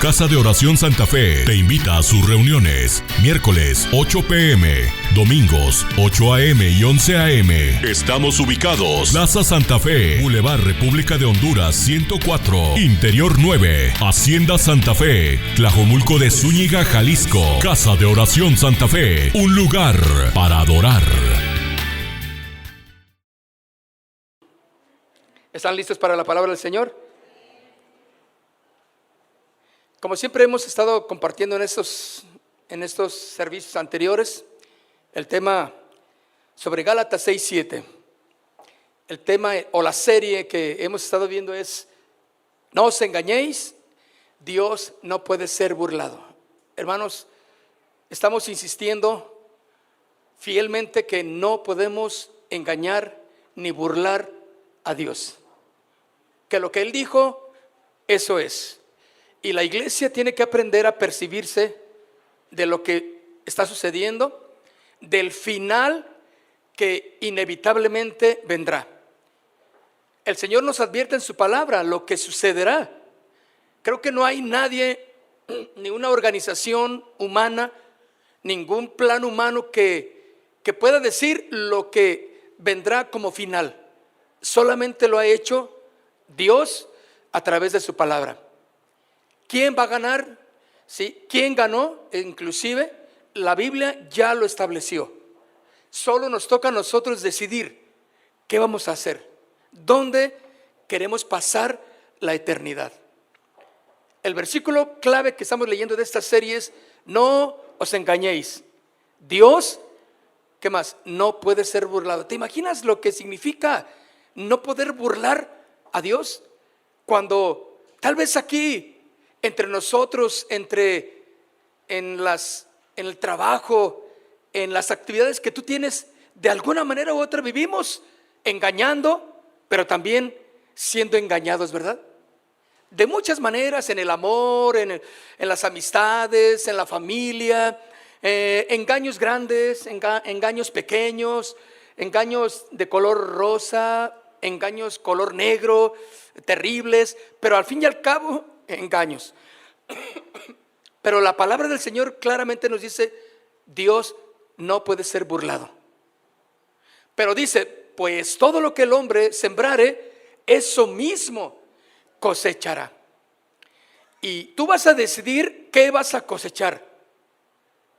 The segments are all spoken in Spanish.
Casa de Oración Santa Fe te invita a sus reuniones. Miércoles 8 p.m, domingos 8 a.m. y 11 a.m. Estamos ubicados: Plaza Santa Fe, Boulevard República de Honduras 104, Interior 9, Hacienda Santa Fe, Tlajomulco de Zúñiga, Jalisco. Casa de Oración Santa Fe, un lugar para adorar. ¿Están listos para la palabra del Señor? Como siempre hemos estado compartiendo en estos servicios anteriores, el tema sobre Gálatas 6:7. El tema o la serie que hemos estado viendo es: no os engañéis, Dios no puede ser burlado. Hermanos, estamos insistiendo fielmente que no podemos engañar ni burlar a Dios. Que lo que Él dijo, eso es. Y la iglesia tiene que aprender a percibirse de lo que está sucediendo, del final que inevitablemente vendrá. El Señor nos advierte en su palabra lo que sucederá. Creo que no hay nadie, ni una organización humana, ningún plan humano que pueda decir lo que vendrá como final. Solamente lo ha hecho Dios a través de su palabra. ¿Quién va a ganar? ¿Sí? ¿Quién ganó? Inclusive la Biblia ya lo estableció. Solo nos toca a nosotros decidir qué vamos a hacer, dónde queremos pasar la eternidad. El versículo clave que estamos leyendo de esta serie es: no os engañéis, Dios, ¿qué más? No puede ser burlado. ¿Te imaginas lo que significa no poder burlar a Dios? Cuando tal vez aquí entre nosotros, en el trabajo, en las actividades que tú tienes, de alguna manera u otra vivimos engañando, pero también siendo engañados, ¿verdad? De muchas maneras, en el amor, en las amistades, en la familia, engaños grandes, engaños pequeños, engaños de color rosa, engaños color negro, terribles, pero al fin y al cabo, engaños. Pero la palabra del Señor claramente nos dice: Dios no puede ser burlado. Pero dice: pues todo lo que el hombre sembrare, eso mismo cosechará. Y tú vas a decidir qué vas a cosechar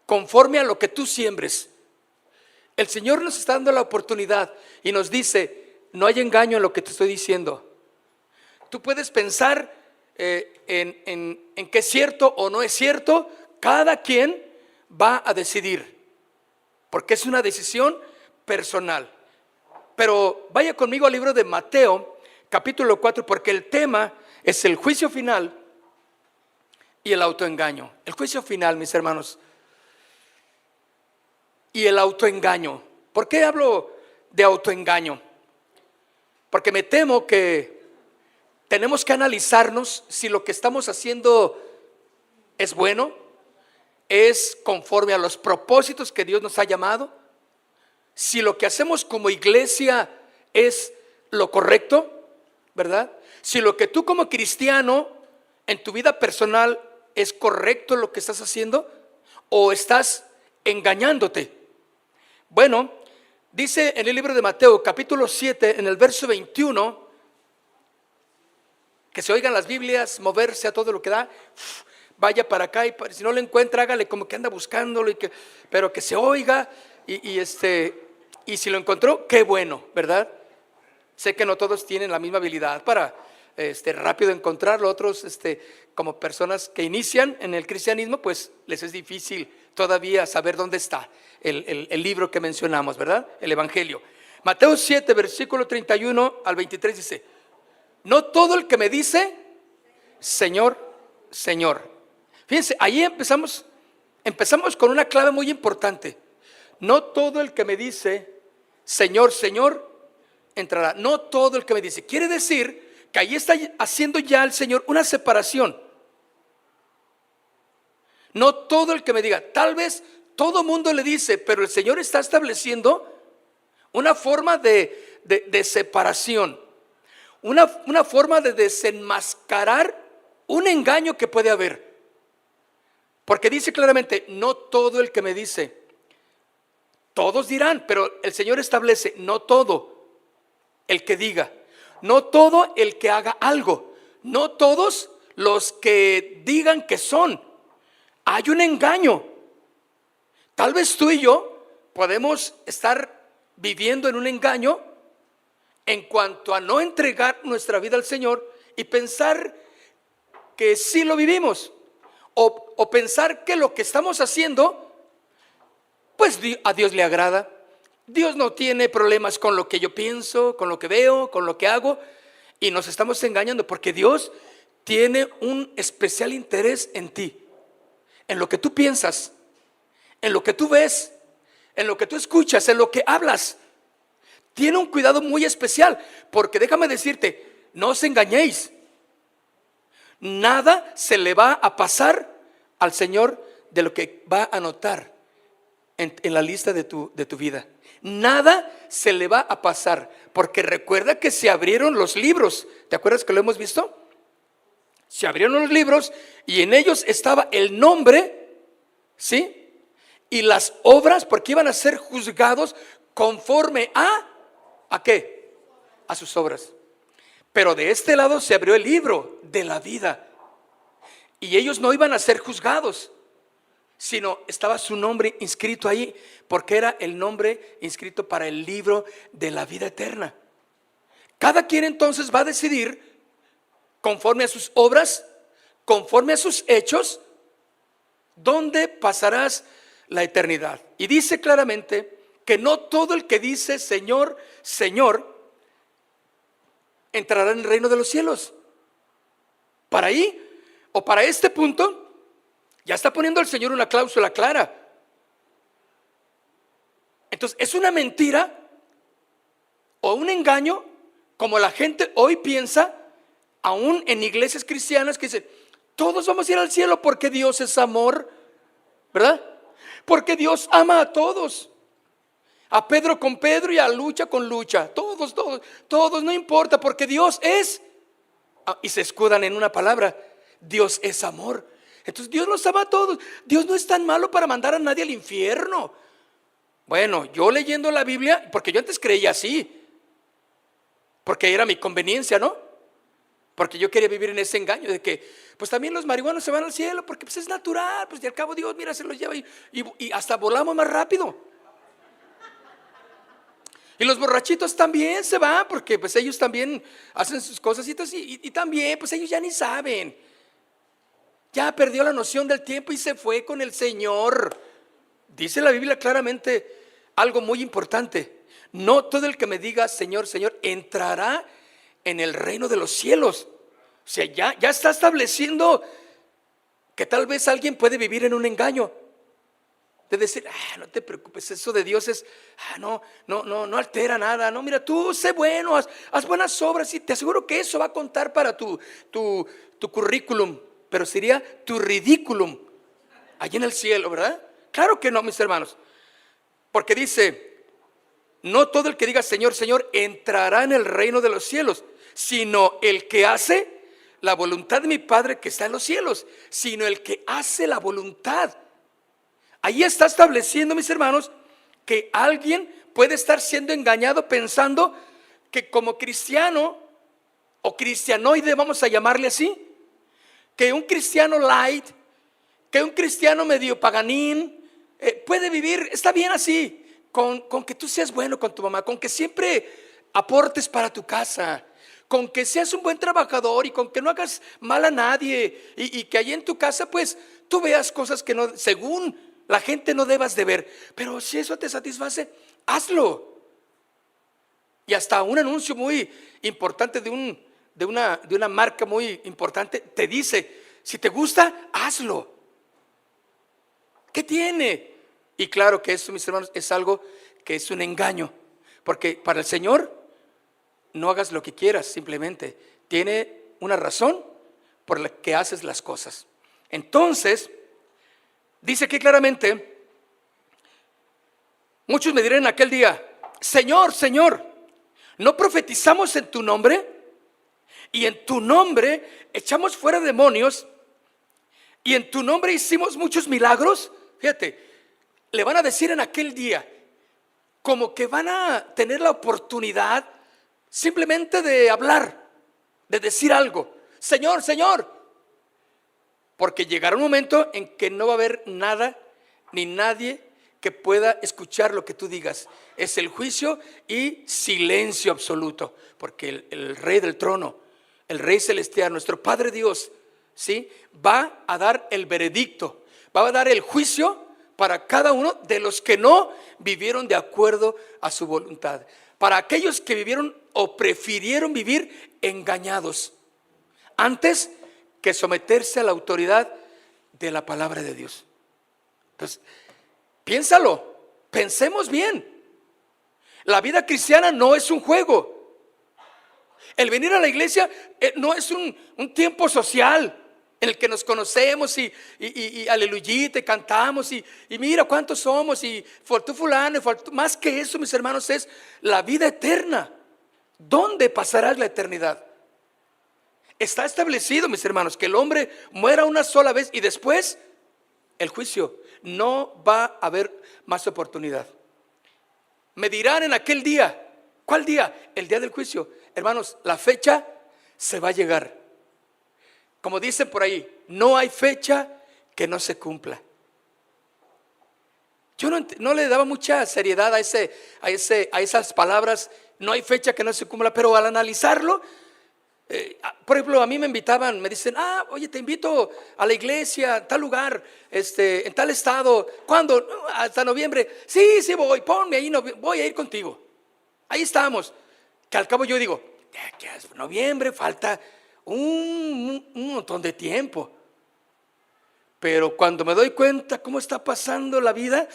conforme a lo que tú siembres. El Señor nos está dando la oportunidad y nos dice: no hay engaño en lo que te estoy diciendo. Tú puedes pensar en qué es cierto o no es cierto. Cada quien va a decidir, porque es una decisión personal. Pero vaya conmigo al libro de Mateo, capítulo 4, porque el tema es el juicio final y el autoengaño. El juicio final, mis hermanos, y el autoengaño. ¿Por qué hablo de autoengaño? Porque me temo que tenemos que analizarnos si lo que estamos haciendo es bueno, es conforme a los propósitos que Dios nos ha llamado, si lo que hacemos como iglesia es lo correcto, ¿verdad? Si lo que tú como cristiano en tu vida personal es correcto lo que estás haciendo, o estás engañándote. Bueno, dice en el libro de Mateo capítulo 7 en el verso 21, que se oigan las Biblias moverse a todo lo que da. Vaya para acá, y si no lo encuentra, hágale como que anda buscándolo, pero que se oiga. Y si lo encontró, qué bueno, ¿verdad? Sé que no todos tienen la misma habilidad para rápido encontrarlo. Otros, como personas que inician en el cristianismo, pues les es difícil todavía saber dónde está el libro que mencionamos, ¿verdad? El Evangelio. Mateo 7, versículo 31 al 23 dice: no todo el que me dice Señor, Señor. Fíjense, ahí empezamos con una clave muy importante. No todo el que me dice Señor, Señor entrará. No todo el que me dice. Quiere decir que ahí está haciendo ya el Señor una separación. No todo el que me diga. Tal vez todo mundo le dice, pero el Señor está estableciendo una forma de separación. Una forma de desenmascarar un engaño que puede haber. Porque dice claramente, no todo el que me dice. Todos dirán, pero el Señor establece, no todo el que diga, no todo el que haga algo, no todos los que digan que son. Hay un engaño. Tal vez tú y yo podemos estar viviendo en un engaño en cuanto a no entregar nuestra vida al Señor y pensar que sí lo vivimos, o pensar que lo que estamos haciendo, pues a Dios le agrada. Dios no tiene problemas con lo que yo pienso, con lo que veo, con lo que hago, y nos estamos engañando porque Dios tiene un especial interés en ti, en lo que tú piensas, en lo que tú ves, en lo que tú escuchas, en lo que hablas. Tiene un cuidado muy especial, porque déjame decirte, no os engañéis. Nada se le va a pasar al Señor de lo que va a anotar en la lista de tu vida. Nada se le va a pasar, porque recuerda que se abrieron los libros. ¿Te acuerdas que lo hemos visto? Se abrieron los libros y en ellos estaba el nombre, ¿sí? Y las obras, porque iban a ser juzgados conforme ¿a qué? A sus obras. Pero de este lado se abrió el libro de la vida. Y ellos no iban a ser juzgados, sino estaba su nombre inscrito ahí, porque era el nombre inscrito para el libro de la vida eterna. Cada quien entonces va a decidir conforme a sus obras, conforme a sus hechos, dónde pasarás la eternidad. Y dice claramente que no todo el que dice Señor, Señor, entrará en el reino de los cielos. Para ahí, o para este punto, ya está poniendo el Señor una cláusula clara. Entonces, es una mentira o un engaño, como la gente hoy piensa, aún en iglesias cristianas, que dicen, todos vamos a ir al cielo porque Dios es amor, ¿verdad? Porque Dios ama a todos. A Pedro con Pedro y a Lucha con Lucha. Todos, no importa, porque Dios es. Y se escudan en una palabra, Dios es amor. Entonces Dios nos ama a todos. Dios no es tan malo para mandar a nadie al infierno. Bueno, yo leyendo la Biblia, porque yo antes creía así, porque era mi conveniencia, ¿no? Porque yo quería vivir en ese engaño de que pues también los marihuanos se van al cielo, porque pues es natural, pues y al cabo Dios, mira, se los lleva y hasta volamos más rápido. Y los borrachitos también se van, porque pues ellos también hacen sus cosas y también pues ellos ya ni saben. Ya perdió la noción del tiempo y se fue con el Señor. Dice la Biblia claramente algo muy importante. No todo el que me diga Señor, Señor, entrará en el reino de los cielos. O sea, ya está estableciendo que tal vez alguien puede vivir en un engaño. De decir, no te preocupes, eso de Dios es, no altera nada. No, mira, tú sé bueno, haz buenas obras y te aseguro que eso va a contar para tu currículum, pero sería tu ridículum allí en el cielo, ¿verdad? Claro que no, mis hermanos, porque dice, no todo el que diga Señor, Señor entrará en el reino de los cielos, sino el que hace la voluntad de mi Padre que está en los cielos, sino el que hace la voluntad. Ahí está estableciendo, mis hermanos, que alguien puede estar siendo engañado pensando que como cristiano o cristianoide, vamos a llamarle así, que un cristiano light, que un cristiano medio paganín puede vivir, está bien así, con que tú seas bueno con tu mamá, con que siempre aportes para tu casa, con que seas un buen trabajador y con que no hagas mal a nadie y que allí en tu casa pues tú veas cosas que no, según la gente no debas de ver, pero si eso te satisface, hazlo. Y hasta un anuncio muy importante de una marca muy importante te dice, si te gusta, hazlo. ¿Qué tiene? Y claro que eso, mis hermanos, es algo que es un engaño, porque para el Señor no hagas lo que quieras, simplemente tiene una razón por la que haces las cosas. Entonces dice aquí claramente, muchos me dirán en aquel día, Señor, Señor, ¿no profetizamos en tu nombre? Y en tu nombre echamos fuera demonios, y en tu nombre hicimos muchos milagros. Fíjate, le van a decir en aquel día, como que van a tener la oportunidad simplemente de hablar, de decir algo. Señor, Señor. Porque llegará un momento en que no va a haber nada ni nadie que pueda escuchar lo que tú digas. Es el juicio y silencio absoluto. Porque el Rey del trono, el Rey celestial, nuestro Padre Dios, ¿sí?, va a dar el veredicto, va a dar el juicio para cada uno de los que no vivieron de acuerdo a su voluntad. Para aquellos que vivieron o prefirieron vivir engañados antes que someterse a la autoridad de la palabra de Dios. Entonces, piénsalo, pensemos bien. La vida cristiana no es un juego. El venir a la iglesia no es un tiempo social en el que nos conocemos y aleluyita y cantamos y mira cuántos somos y faltó fulano, más que eso, mis hermanos, es la vida eterna. ¿Dónde pasarás la eternidad? Está establecido, mis hermanos, que el hombre muera una sola vez y después el juicio. No va a haber más oportunidad. Me dirán en aquel día. ¿Cuál día? El día del juicio. Hermanos, la fecha se va a llegar. Como dicen por ahí, no hay fecha que no se cumpla. Yo no le daba mucha seriedad a esas palabras, no hay fecha que no se cumpla, pero al analizarlo, por ejemplo, a mí me invitaban, me dicen, oye, te invito a la iglesia, a tal lugar, en tal estado. ¿Cuándo? Hasta noviembre. Sí, voy, ponme ahí, voy a ir contigo. Ahí estamos. Que al cabo yo digo, ya es noviembre, falta un montón de tiempo. Pero cuando me doy cuenta cómo está pasando la vida,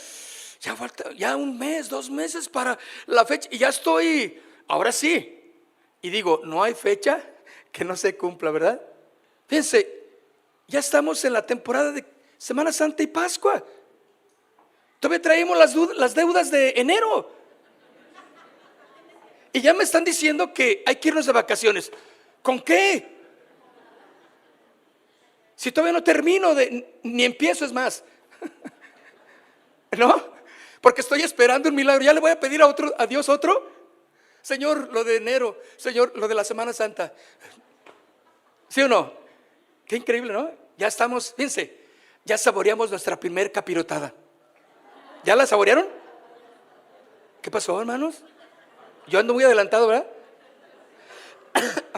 ya falta ya un mes, 2 meses para la fecha y ya estoy, ahora sí. Y digo, no hay fecha que no se cumpla, ¿verdad? Fíjense, ya estamos en la temporada de Semana Santa y Pascua. Todavía traemos las deudas de enero. Y ya me están diciendo que hay que irnos de vacaciones. ¿Con qué? Si todavía no termino, ni empiezo, es más. ¿No? Porque estoy esperando un milagro. Ya le voy a pedir a Dios otro. Señor, lo de enero. Señor, lo de la Semana Santa. ¿Sí o no? Qué increíble, ¿no? Ya estamos, fíjense, ya saboreamos nuestra primer capirotada. ¿Ya la saborearon? ¿Qué pasó, hermanos? Yo ando muy adelantado, ¿verdad?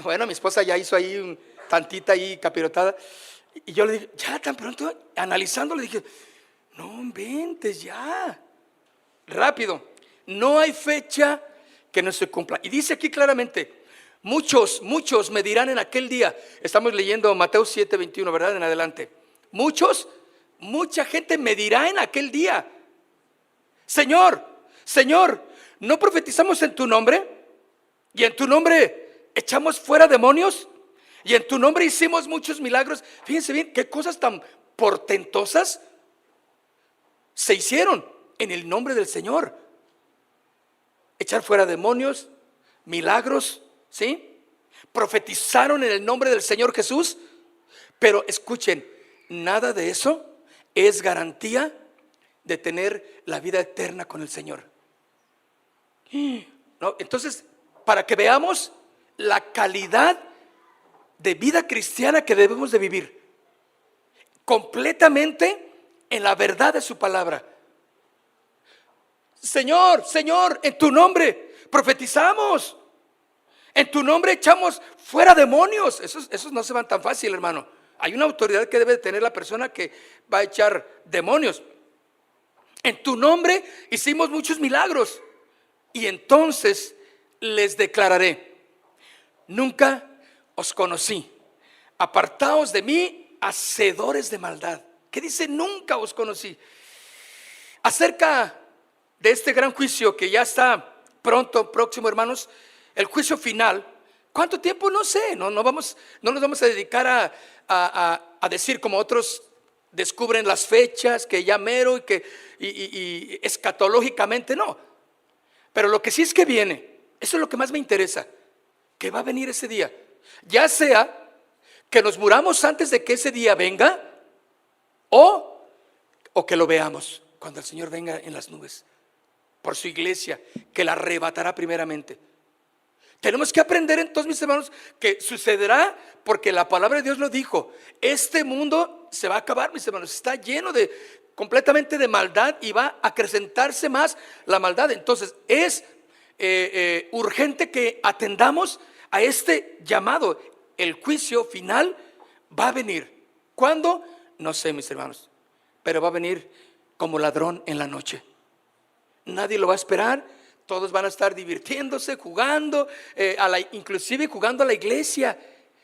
Bueno, mi esposa ya hizo ahí tantita ahí capirotada. Y yo le dije, ya tan pronto, analizando, le dije, no inventes ya. Rápido, no hay fecha que no se cumpla. Y dice aquí claramente, muchos me dirán en aquel día. Estamos leyendo Mateo 7:21, ¿verdad? En adelante. Mucha gente me dirá en aquel día, Señor, ¿no profetizamos en tu nombre? Y en tu nombre echamos fuera demonios. Y en tu nombre hicimos muchos milagros. Fíjense bien, qué cosas tan portentosas se hicieron en el nombre del Señor. Echar fuera demonios, milagros, ¿sí? Profetizaron en el nombre del Señor Jesús. Pero escuchen, nada de eso es garantía de tener la vida eterna con el Señor. ¿No? Entonces, para que veamos la calidad de vida cristiana que debemos de vivir, completamente en la verdad de su palabra. Señor, en tu nombre profetizamos, en tu nombre echamos fuera demonios. Esos no se van tan fácil, hermano. Hay una autoridad que debe tener la persona que va a echar demonios. En tu nombre hicimos muchos milagros. Y entonces les declararé, nunca os conocí, apartaos de mí, hacedores de maldad. ¿Qué dice? Nunca os conocí. Acerca de este gran juicio que ya está próximo, hermanos, el juicio final. ¿Cuánto tiempo? No sé. No nos vamos a dedicar a decir como otros descubren las fechas, que ya mero y escatológicamente no. Pero lo que sí es que viene, eso es lo que más me interesa, que va a venir ese día. Ya sea que nos muramos antes de que ese día venga, o que lo veamos cuando el Señor venga en las nubes por su iglesia, que la arrebatará primeramente. Tenemos que aprender entonces, mis hermanos, que sucederá porque la palabra de Dios lo dijo. Este mundo se va a acabar, mis hermanos, está lleno completamente de maldad y va a acrecentarse más la maldad. Entonces es urgente que atendamos a este llamado. El juicio final va a venir. ¿Cuándo? No sé, mis hermanos, pero va a venir como ladrón en la noche. Nadie lo va a esperar. Todos van a estar divirtiéndose, jugando, inclusive jugando a la iglesia,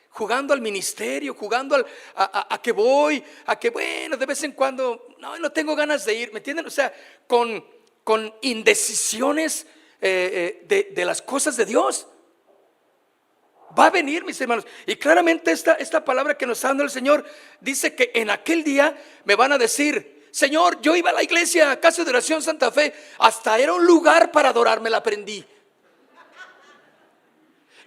jugando al ministerio, jugando a que voy, a que bueno, de vez en cuando, no tengo ganas de ir, ¿me entienden? O sea, con indecisiones de las cosas de Dios. Va a venir, mis hermanos, y claramente esta palabra que nos está dando el Señor dice que en aquel día me van a decir: Señor, yo iba a la iglesia, a Casa de Oración Santa Fe, hasta era un lugar para adorar, me la aprendí.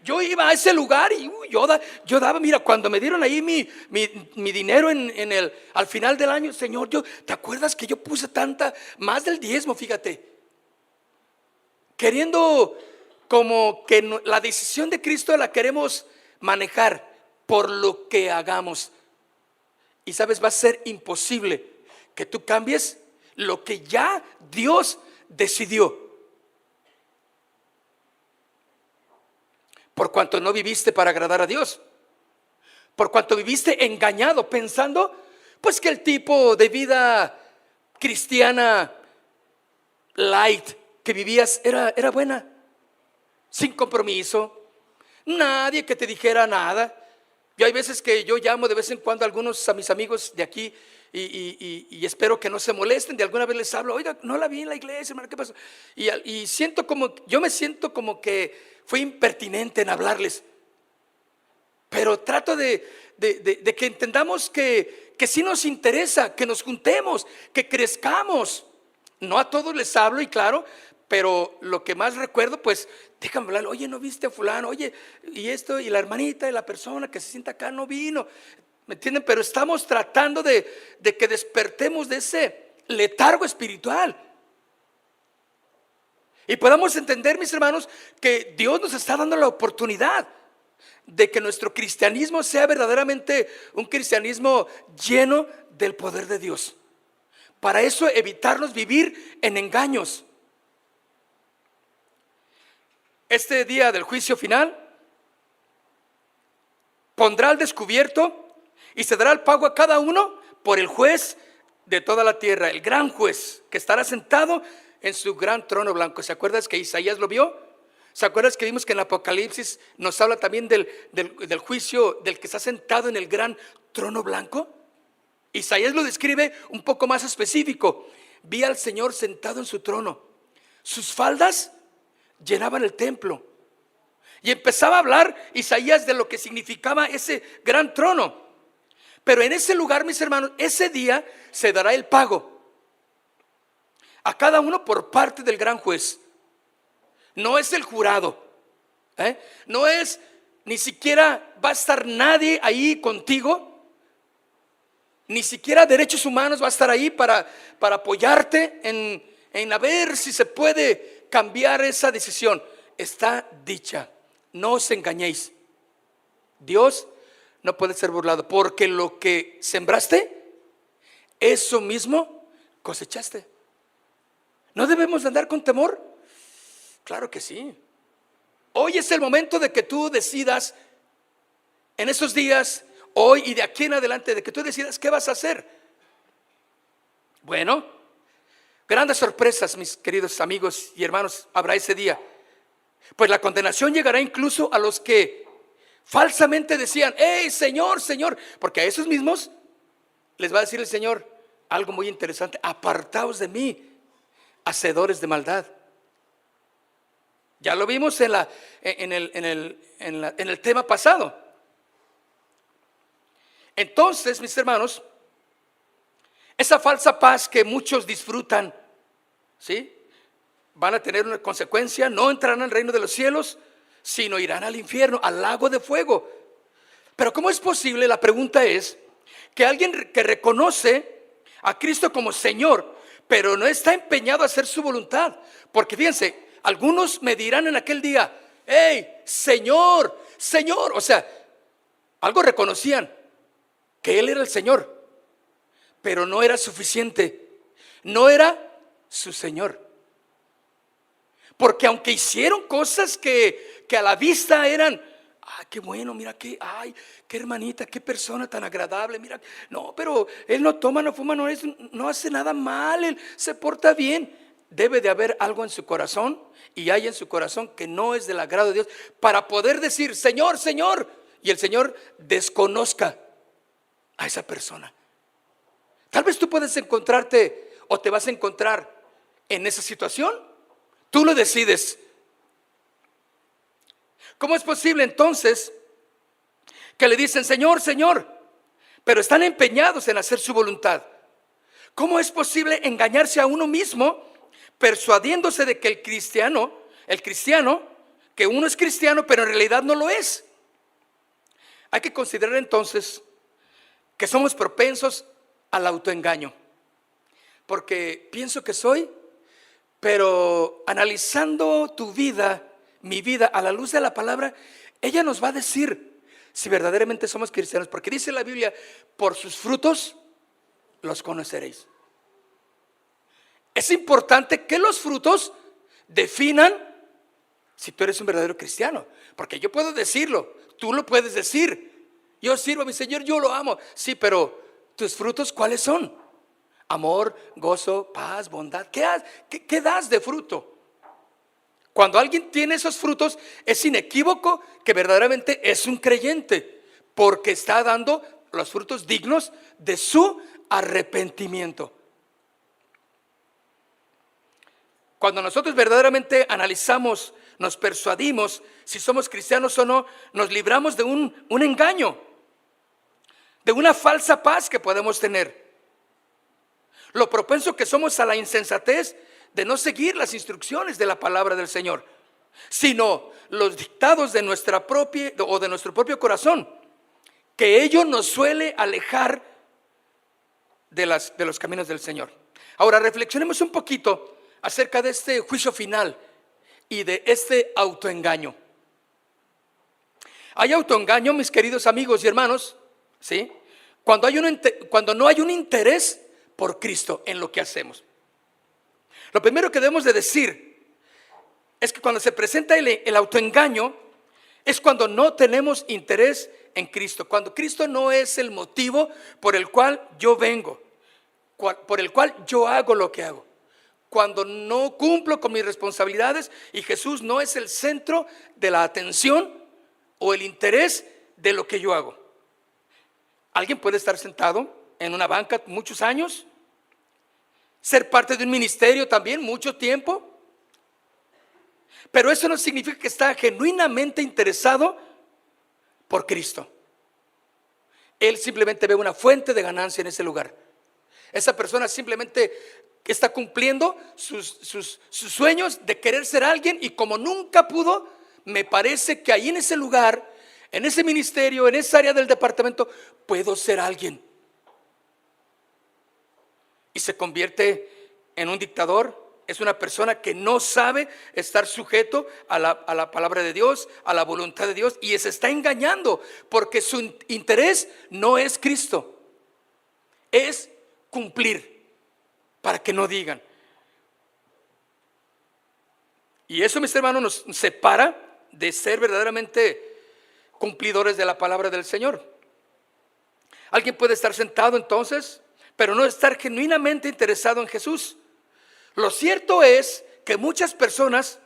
Yo iba a ese lugar y yo daba, mira, cuando me dieron ahí mi dinero al final del año, Señor, ¿te acuerdas que yo puse más del diezmo? Fíjate, queriendo como que la decisión de Cristo la queremos manejar por lo que hagamos. Y sabes, va a ser imposible que tú cambies lo que ya Dios decidió, por cuanto no viviste para agradar a Dios, por cuanto viviste engañado pensando pues que el tipo de vida cristiana light que vivías era buena, sin compromiso, nadie que te dijera nada. Yo hay veces que yo llamo de vez en cuando a mis amigos de aquí y espero que no se molesten. De alguna vez les hablo: oiga, no la vi en la iglesia, hermano, ¿qué pasó? Y yo me siento como que fui impertinente en hablarles, pero trato de que entendamos que sí nos interesa, que nos juntemos, que crezcamos. No a todos les hablo, y claro, pero lo que más recuerdo, pues déjame hablar: oye, ¿no viste a fulano? Oye, y esto, y la hermanita y la persona que se sienta acá no vino, ¿me entienden? Pero estamos tratando de que despertemos de ese letargo espiritual y podamos entender, mis hermanos, que Dios nos está dando la oportunidad de que nuestro cristianismo sea verdaderamente un cristianismo lleno del poder de Dios. Para eso, evitarnos vivir en engaños. Este día del juicio final pondrá al descubierto y se dará el pago a cada uno por el juez de toda la tierra, el gran juez que estará sentado en su gran trono blanco. ¿Se acuerdas que Isaías lo vio? ¿Se acuerdas que vimos que en Apocalipsis nos habla también del juicio del que está sentado en el gran trono blanco? Isaías lo describe un poco más específico: vi al Señor sentado en su trono, sus faldas llenaban el templo. Y empezaba a hablar Isaías de lo que significaba ese gran trono. Pero en ese lugar, mis hermanos, ese día se dará el pago a cada uno por parte del gran juez. No es el jurado, no es, ni siquiera va a estar nadie ahí contigo, ni siquiera Derechos Humanos va a estar ahí para apoyarte en a ver si se puede cambiar esa decisión. Está dicha, no os engañéis. Dios no puede ser burlado, porque lo que sembraste, eso mismo cosechaste. ¿No debemos andar con temor? Claro que sí. Hoy es el momento de que tú decidas, en esos días, hoy y de aquí en adelante, de que tú decidas qué vas a hacer. Bueno, grandes sorpresas, mis queridos amigos y hermanos, habrá ese día. Pues la condenación llegará incluso a los que falsamente decían: ¡hey, Señor, Señor! Porque a esos mismos les va a decir el Señor algo muy interesante: apartaos de mí, hacedores de maldad. Ya lo vimos en el tema pasado. Entonces, mis hermanos, esa falsa paz que muchos disfrutan, ¿sí?, van a tener una consecuencia: no entrarán al reino de los cielos, sino irán al infierno, al lago de fuego. Pero ¿cómo es posible? La pregunta es que alguien que reconoce a Cristo como Señor, pero no está empeñado a hacer su voluntad. Porque fíjense, algunos me dirán en aquel día: hey, Señor, Señor. O sea, algo reconocían, que Él era el Señor, pero no era suficiente, no era su Señor. Porque aunque hicieron cosas que a la vista eran: ay, qué bueno, mira qué, ay, qué hermanita, qué persona tan agradable, mira, no, pero él no toma, no fuma, no hace nada mal, él se porta bien. Debe de haber algo en su corazón, y hay en su corazón que no es del agrado de Dios, para poder decir: Señor, Señor, y el Señor desconozca a esa persona. Tal vez tú puedes encontrarte, o te vas a encontrar en esa situación. Tú lo decides. ¿Cómo es posible entonces que le dicen: Señor, Señor, pero están empeñados en hacer su voluntad? ¿Cómo es posible engañarse a uno mismo, persuadiéndose de que el cristiano, que uno es cristiano, pero en realidad no lo es? Hay que considerar entonces que somos propensos al autoengaño. Porque pienso que soy, pero analizando tu vida, mi vida, a la luz de la palabra, ella nos va a decir si verdaderamente somos cristianos. Porque dice la Biblia: por sus frutos los conoceréis. Es importante que los frutos definan si tú eres un verdadero cristiano. Porque yo puedo decirlo, tú lo puedes decir: yo sirvo a mi Señor, yo lo amo. Sí, pero tus frutos, ¿cuáles son? Amor, gozo, paz, bondad. ¿Qué das de fruto? Cuando alguien tiene esos frutos, es inequívoco que verdaderamente es un creyente, porque está dando los frutos dignos de su arrepentimiento. Cuando nosotros verdaderamente analizamos, nos persuadimos si somos cristianos o no, nos libramos de un engaño, de una falsa paz que podemos tener. Lo propenso que somos a la insensatez de no seguir las instrucciones de la palabra del Señor, sino los dictados de nuestro propio corazón, que ello nos suele alejar de los caminos del Señor. Ahora reflexionemos un poquito acerca de este juicio final y de este autoengaño. Hay autoengaño, mis queridos amigos y hermanos, ¿sí? Cuando no hay un interés por Cristo en lo que hacemos. Lo primero que debemos de decir es que cuando se presenta el autoengaño, es cuando no tenemos interés en Cristo, cuando Cristo no es el motivo por el cual yo vengo, por el cual yo hago lo que hago, cuando no cumplo con mis responsabilidades y Jesús no es el centro de la atención o el interés de lo que yo hago. Alguien puede estar sentado en una banca muchos años, ser parte de un ministerio también mucho tiempo, pero eso no significa que está genuinamente interesado por Cristo. Él simplemente ve una fuente de ganancia en ese lugar. Esa persona simplemente está cumpliendo sus sueños de querer ser alguien, y como nunca pudo, me parece que ahí en ese lugar, en ese ministerio, en esa área del departamento, puedo ser alguien. Y se convierte en un dictador. Es una persona que no sabe estar sujeto a la palabra de Dios, a la voluntad de Dios, y se está engañando porque su interés no es Cristo, es cumplir, para que no digan. Y eso, mis hermanos, nos separa de ser verdaderamente cumplidores de la palabra del Señor. Alguien puede estar sentado entonces, pero no estar genuinamente interesado en Jesús. Lo cierto es que en muchas personas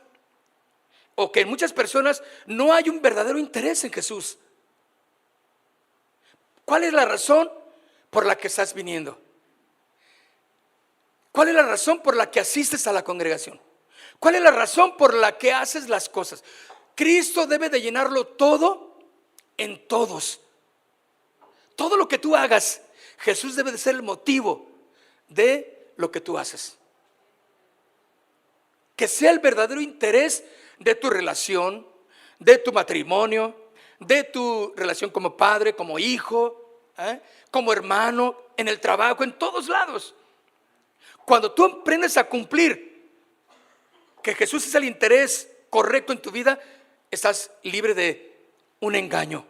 no hay un verdadero interés en Jesús. ¿Cuál es la razón por la que estás viniendo? ¿Cuál es la razón por la que asistes a la congregación? ¿Cuál es la razón por la que haces las cosas? Cristo debe de llenarlo todo en todos. Todo lo que tú hagas, Jesús debe de ser el motivo de lo que tú haces. Que sea el verdadero interés de tu relación, de tu matrimonio, de tu relación como padre, como hijo, como hermano, en el trabajo, en todos lados. Cuando tú aprendes a cumplir que Jesús es el interés correcto en tu vida, estás libre de un engaño.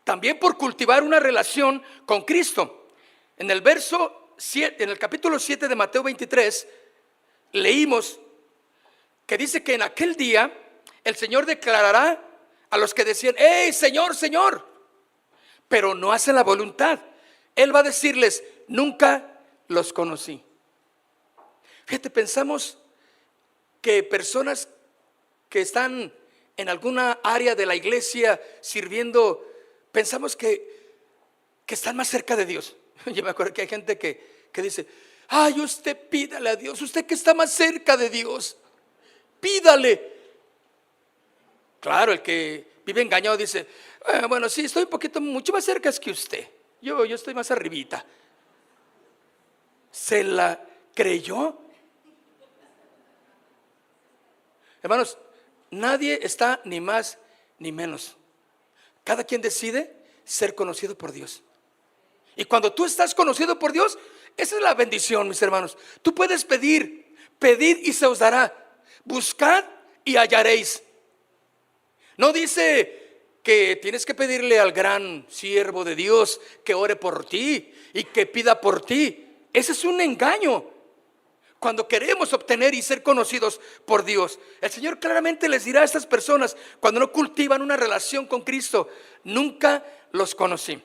También por cultivar una relación con Cristo. En el verso 7, en el capítulo 7 de Mateo 23, leímos que dice que en aquel día el Señor declarará a los que decían: ¡Hey, Señor, Señor!, pero no hacen la voluntad. Él va a decirles: nunca los conocí. Fíjate, pensamos que personas que están en alguna área de la iglesia sirviendo, pensamos que están más cerca de Dios. Yo me acuerdo que hay gente que dice: ay, usted pídale a Dios, usted que está más cerca de Dios, pídale. Claro, el que vive engañado dice: bueno, sí, estoy mucho más cerca que usted. Yo estoy más arribita. ¿Se la creyó? Hermanos, nadie está ni más ni menos. Cada quien decide ser conocido por Dios. Y cuando tú estás conocido por Dios, esa es la bendición, mis hermanos. Tú puedes pedir, pedid y se os dará. Buscad y hallaréis. No dice que tienes que pedirle al gran siervo de Dios que ore por ti y que pida por ti. Ese es un engaño. Cuando queremos obtener y ser conocidos por Dios, el Señor claramente les dirá a estas personas, cuando no cultivan una relación con Cristo: nunca los conocí.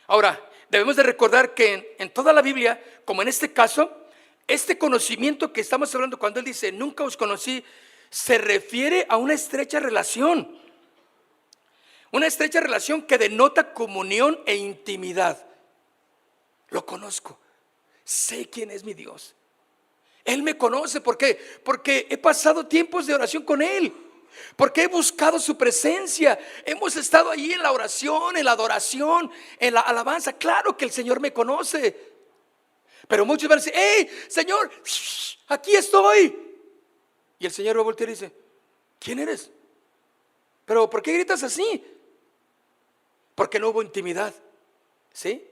Ahora, debemos de recordar que en toda la Biblia, como en este caso, este conocimiento que estamos hablando, cuando Él dice nunca os conocí, se refiere a una estrecha relación. Una estrecha relación que denota comunión e intimidad. Lo conozco, sé quién es mi Dios. Él me conoce. ¿Por qué? Porque he pasado tiempos de oración con Él, porque he buscado su presencia. Hemos estado ahí en la oración, en la adoración, en la alabanza. Claro que el Señor me conoce. Pero muchos van a decir: hey, Señor, aquí estoy. Y el Señor va a voltear y dice: ¿quién eres? ¿Pero por qué gritas así? Porque no hubo intimidad. ¿Sí?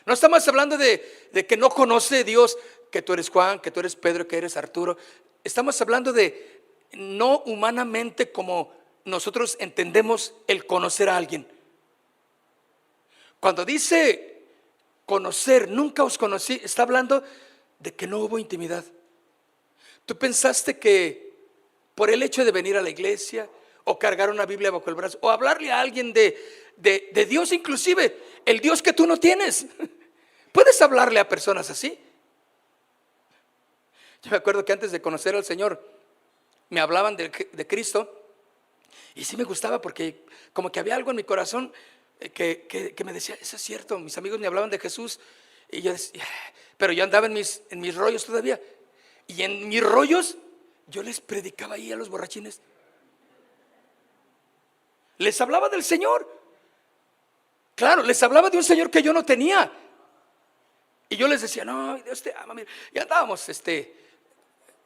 No estamos hablando de que no conoce Dios, que tú eres Juan, que tú eres Pedro, que eres Arturo. Estamos hablando de no humanamente como nosotros entendemos el conocer a alguien. Cuando dice conocer, nunca os conocí, está hablando de que no hubo intimidad. Tú pensaste que por el hecho de venir a la iglesia, o cargar una Biblia bajo el brazo, o hablarle a alguien de Dios, inclusive el Dios que tú no tienes, ¿puedes hablarle a personas así? Yo me acuerdo que antes de conocer al Señor me hablaban de Cristo, y sí me gustaba, porque como que había algo en mi corazón que me decía: eso es cierto. Mis amigos me hablaban de Jesús, y yo decía, pero yo andaba en mis rollos todavía, y en mis rollos yo les predicaba ahí a los borrachines. Les hablaba del Señor. Claro, les hablaba de un Señor que yo no tenía. Y yo les decía: no, Dios te ama. Mira. Y andábamos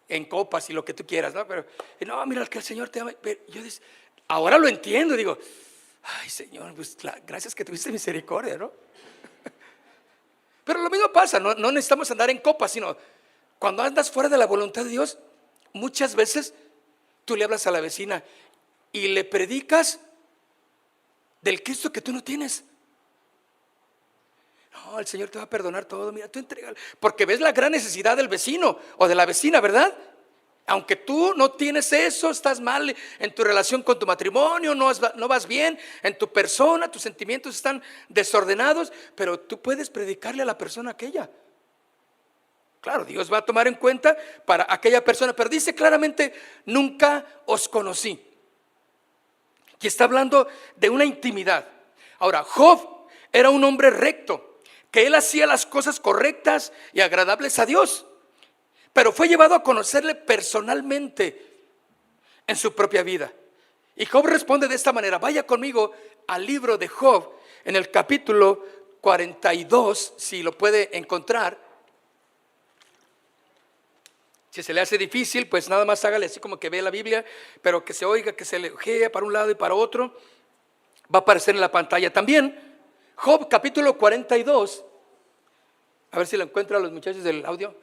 en copas y lo que tú quieras, ¿no? Pero no, mira, que el Señor te ama. Pero yo decía, ahora lo entiendo. Digo: ay, Señor, pues gracias que tuviste misericordia, ¿no? Pero lo mismo pasa. No necesitamos andar en copas, sino cuando andas fuera de la voluntad de Dios, muchas veces tú le hablas a la vecina y le predicas del Cristo que tú no tienes. No, el Señor te va a perdonar todo. Mira, tú entrégale, porque ves la gran necesidad del vecino o de la vecina, ¿verdad? Aunque tú no tienes eso, estás mal en tu relación con tu matrimonio, no vas bien en tu persona, tus sentimientos están desordenados, pero tú puedes predicarle a la persona aquella. Claro, Dios va a tomar en cuenta para aquella persona, pero dice claramente: nunca os conocí. Y está hablando de una intimidad. Ahora, Job era un hombre recto, que él hacía las cosas correctas y agradables a Dios, pero fue llevado a conocerle personalmente en su propia vida. Y Job responde de esta manera. Vaya conmigo al libro de Job, en el capítulo 42, si lo puede encontrar. Si se le hace difícil, pues nada más hágale así como que ve la Biblia, pero que se oiga, que se le ojea para un lado y para otro. Va a aparecer en la pantalla también. Job capítulo 42. A ver si lo encuentran los muchachos del audio.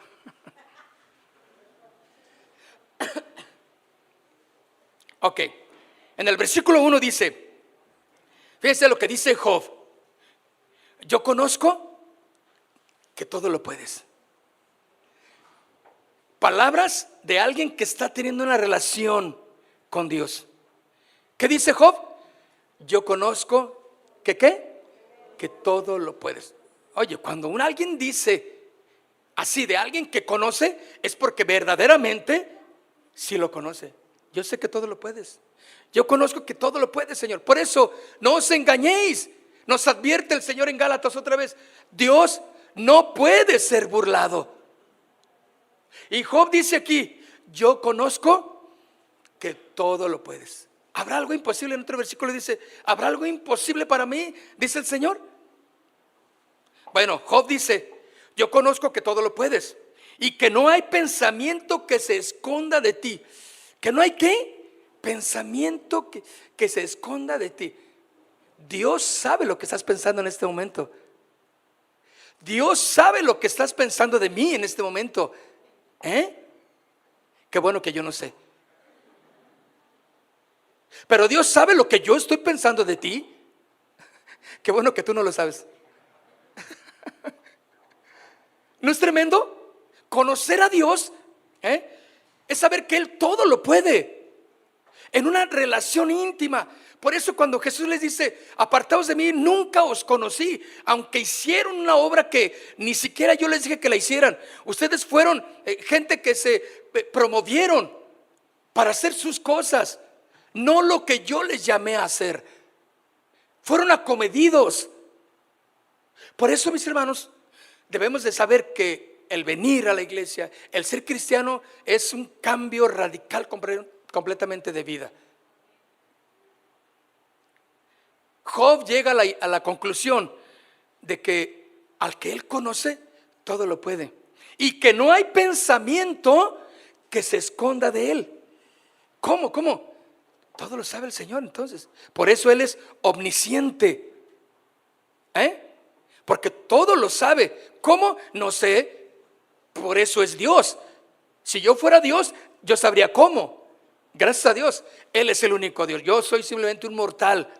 Ok, en el versículo 1 dice, fíjense lo que dice Job: yo conozco que todo lo puedes. Palabras de alguien que está teniendo una relación con Dios. ¿Qué dice Job? Yo conozco que ¿qué? Que todo lo puedes. Oye, cuando alguien dice así de alguien que conoce, es porque verdaderamente sí lo conoce. Yo sé que todo lo puedes. Yo conozco que todo lo puedes, Señor. Por eso no os engañéis. Nos advierte el Señor en Gálatas otra vez. Dios no puede ser burlado. Y Job dice aquí: yo conozco que todo lo puedes. ¿Habrá algo imposible? En otro versículo dice: ¿habrá algo imposible para mí? Dice el Señor. Bueno, Job dice: yo conozco que todo lo puedes y que no hay pensamiento que se esconda de ti. ¿Que no hay qué? Pensamiento que se esconda de ti. Dios sabe lo que estás pensando en este momento. Dios sabe lo que estás pensando de mí en este momento. Qué bueno que yo no sé. Pero Dios sabe lo que yo estoy pensando de ti. Qué bueno que tú no lo sabes. ¿No es tremendo? Conocer a Dios es saber que Él todo lo puede, en una relación íntima. Por eso cuando Jesús les dice: apartaos de mí, nunca os conocí, aunque hicieron una obra que ni siquiera yo les dije que la hicieran. Ustedes fueron gente que se promovieron para hacer sus cosas, no lo que yo les llamé a hacer. Fueron acomedidos. Por eso, mis hermanos, debemos de saber que el venir a la iglesia, el ser cristiano, es un cambio radical completamente de vida. Job llega a la conclusión de que al que él conoce, todo lo puede, y que no hay pensamiento que se esconda de él. ¿Cómo? Todo lo sabe el Señor, entonces. Por eso Él es omnisciente. Porque todo lo sabe. ¿Cómo? No sé. Por eso es Dios. Si yo fuera Dios, yo sabría cómo. Gracias a Dios, Él es el único Dios. Yo soy simplemente un mortal.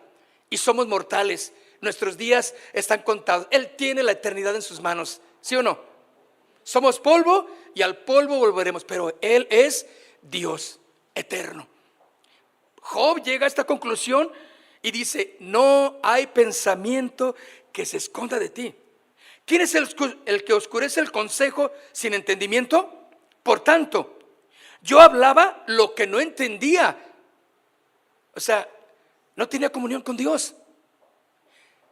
Y somos mortales. Nuestros días están contados. Él tiene la eternidad en sus manos. ¿Sí o no? Somos polvo y al polvo volveremos. Pero Él es Dios eterno. Job llega a esta conclusión y dice: no hay pensamiento que se esconda de ti. ¿Quién es el que oscurece el consejo sin entendimiento? Por tanto, yo hablaba lo que no entendía. O sea, no tenía comunión con Dios.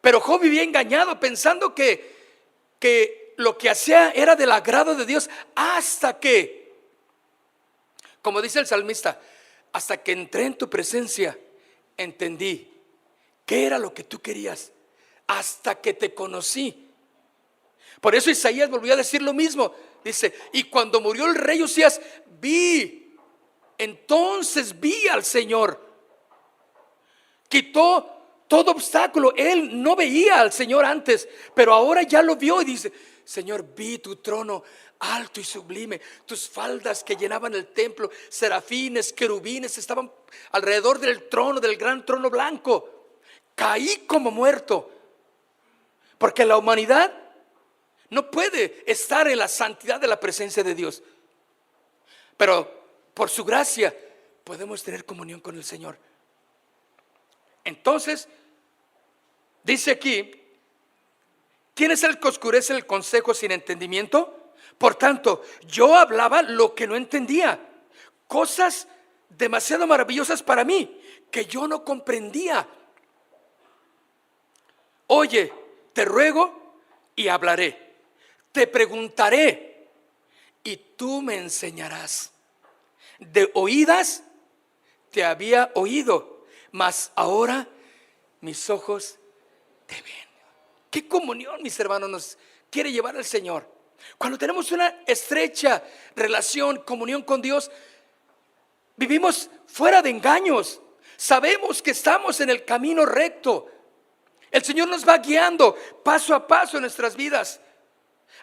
Pero Job vivía engañado, pensando que lo que hacía era del agrado de Dios, hasta que, como dice el salmista, hasta que entré en tu presencia, entendí qué era lo que tú querías, hasta que te conocí. Por eso Isaías volvió a decir lo mismo. Dice: y cuando murió el rey Usías, entonces vi al Señor. Quitó todo obstáculo. Él no veía al Señor antes, pero ahora ya lo vio y dice: Señor, vi tu trono alto y sublime, tus faldas que llenaban el templo, serafines, querubines estaban alrededor del trono, del gran trono blanco. Caí como muerto, porque la humanidad no puede estar en la santidad de la presencia de Dios, pero por su gracia podemos tener comunión con el Señor. Entonces dice aquí: ¿quién es el que oscurece el consejo sin entendimiento? Por tanto, yo hablaba lo que no entendía, cosas demasiado maravillosas para mí que yo no comprendía. Oye, te ruego y hablaré, te preguntaré y tú me enseñarás. De oídas te había oído, mas ahora mis ojos te ven. ¿Qué comunión, mis hermanos, nos quiere llevar el Señor? Cuando tenemos una estrecha relación, comunión con Dios, vivimos fuera de engaños. Sabemos que estamos en el camino recto. El Señor nos va guiando paso a paso en nuestras vidas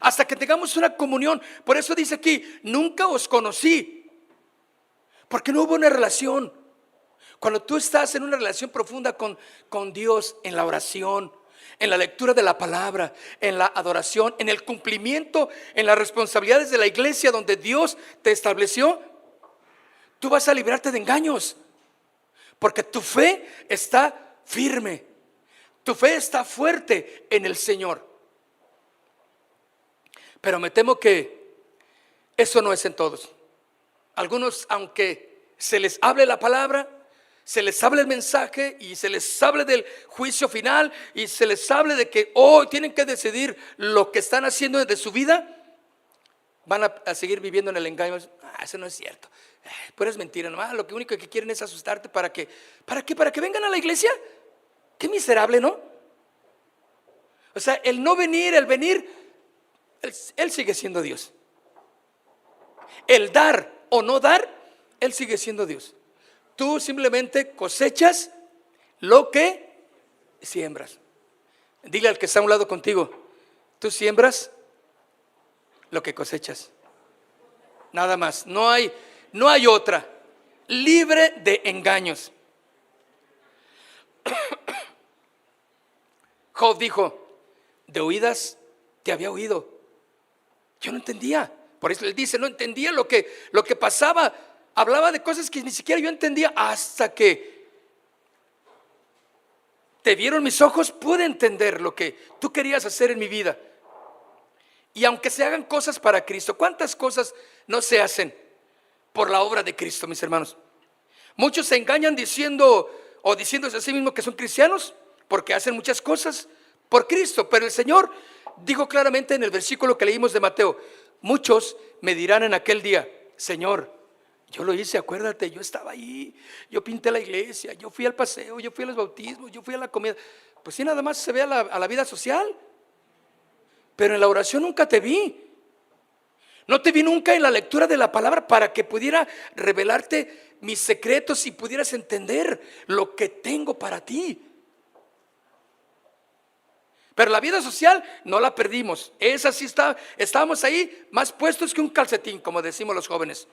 hasta que tengamos una comunión. Por eso dice aquí, nunca os conocí, porque no hubo una relación. Cuando tú estás en una relación profunda con Dios, en la oración, en la lectura de la palabra, en la adoración, en el cumplimiento, en las responsabilidades de la iglesia donde Dios te estableció, tú vas a librarte de engaños, porque tu fe está firme, tu fe está fuerte en el Señor. Pero me temo que eso no es en todos. Algunos, aunque se les hable la palabra, se les hable el mensaje y se les hable del juicio final y se les hable de que hoy tienen que decidir lo que están haciendo de su vida, van a seguir viviendo en el engaño. Eso no es cierto, pero es mentira nomás. Lo único que quieren es asustarte. ¿Para qué? ¿Para que vengan a la iglesia? Qué miserable, ¿no? O sea, el no venir, el venir, Él sigue siendo Dios. El dar o no dar, Él sigue siendo Dios. Tú simplemente cosechas lo que siembras. Dile al que está a un lado contigo, tú siembras lo que cosechas. Nada más, no hay otra. Libre de engaños. Job dijo, de oídas te había oído. Yo no entendía. Por eso él dice, no entendía lo que pasaba. Hablaba de cosas que ni siquiera yo entendía. Hasta que te vieron mis ojos, pude entender lo que tú querías hacer en mi vida. Y aunque se hagan cosas para Cristo, ¿cuántas cosas no se hacen por la obra de Cristo, mis hermanos? Muchos se engañan diciéndose a sí mismos que son cristianos porque hacen muchas cosas por Cristo. Pero el Señor dijo claramente en el versículo que leímos de Mateo, muchos me dirán en aquel día, Señor, yo lo hice, acuérdate, yo estaba ahí, yo pinté la iglesia, yo fui al paseo, yo fui a los bautismos, yo fui a la comida. Pues sí, nada más se ve a la vida social. Pero en la oración nunca te vi. No te vi nunca en la lectura de la palabra para que pudiera revelarte mis secretos y pudieras entender lo que tengo para ti. Pero la vida social no la perdimos. Esa sí estábamos ahí más puestos que un calcetín, como decimos los jóvenes.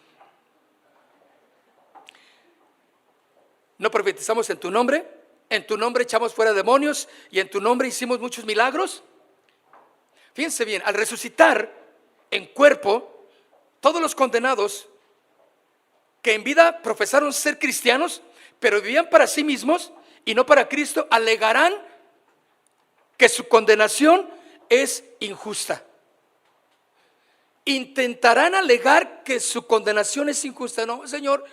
No profetizamos en tu nombre echamos fuera demonios y en tu nombre hicimos muchos milagros. Fíjense bien, al resucitar en cuerpo, todos los condenados que en vida profesaron ser cristianos, pero vivían para sí mismos y no para Cristo, alegarán que su condenación es injusta. Intentarán alegar que su condenación es injusta. No, Señor,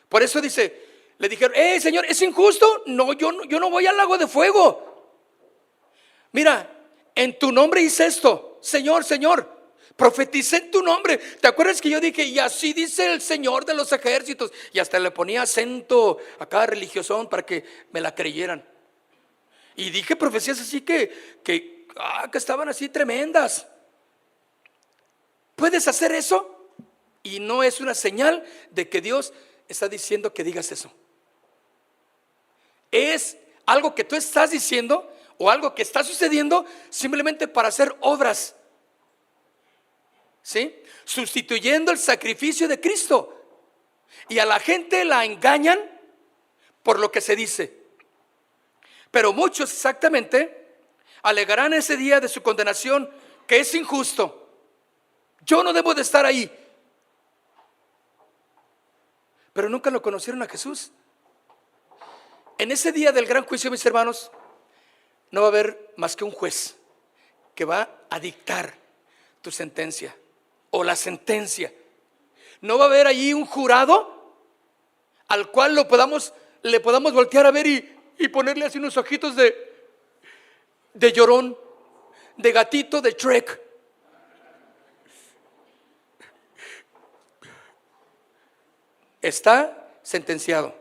por eso dice, le dijeron, Señor, ¿es injusto? No, yo no voy al lago de fuego. Mira, en tu nombre hice esto. Señor, profeticé en tu nombre. ¿Te acuerdas que yo dije, y así dice el Señor de los ejércitos? Y hasta le ponía acento acá religiosón para que me la creyeran. Y dije profecías así que estaban así tremendas. ¿Puedes hacer eso? Y no es una señal de que Dios está diciendo que digas eso. Es algo que tú estás diciendo o algo que está sucediendo simplemente para hacer obras, ¿sí? Sustituyendo el sacrificio de Cristo. Y a la gente la engañan por lo que se dice. Pero muchos exactamente alegarán ese día de su condenación que es injusto. Yo no debo de estar ahí. Pero nunca lo conocieron a Jesús. En ese día del gran juicio, mis hermanos, no va a haber más que un juez que va a dictar tu sentencia o la sentencia. No va a haber allí un jurado al cual le podamos voltear a ver y ponerle así unos ojitos de llorón, de gatito, de Shrek. Está sentenciado.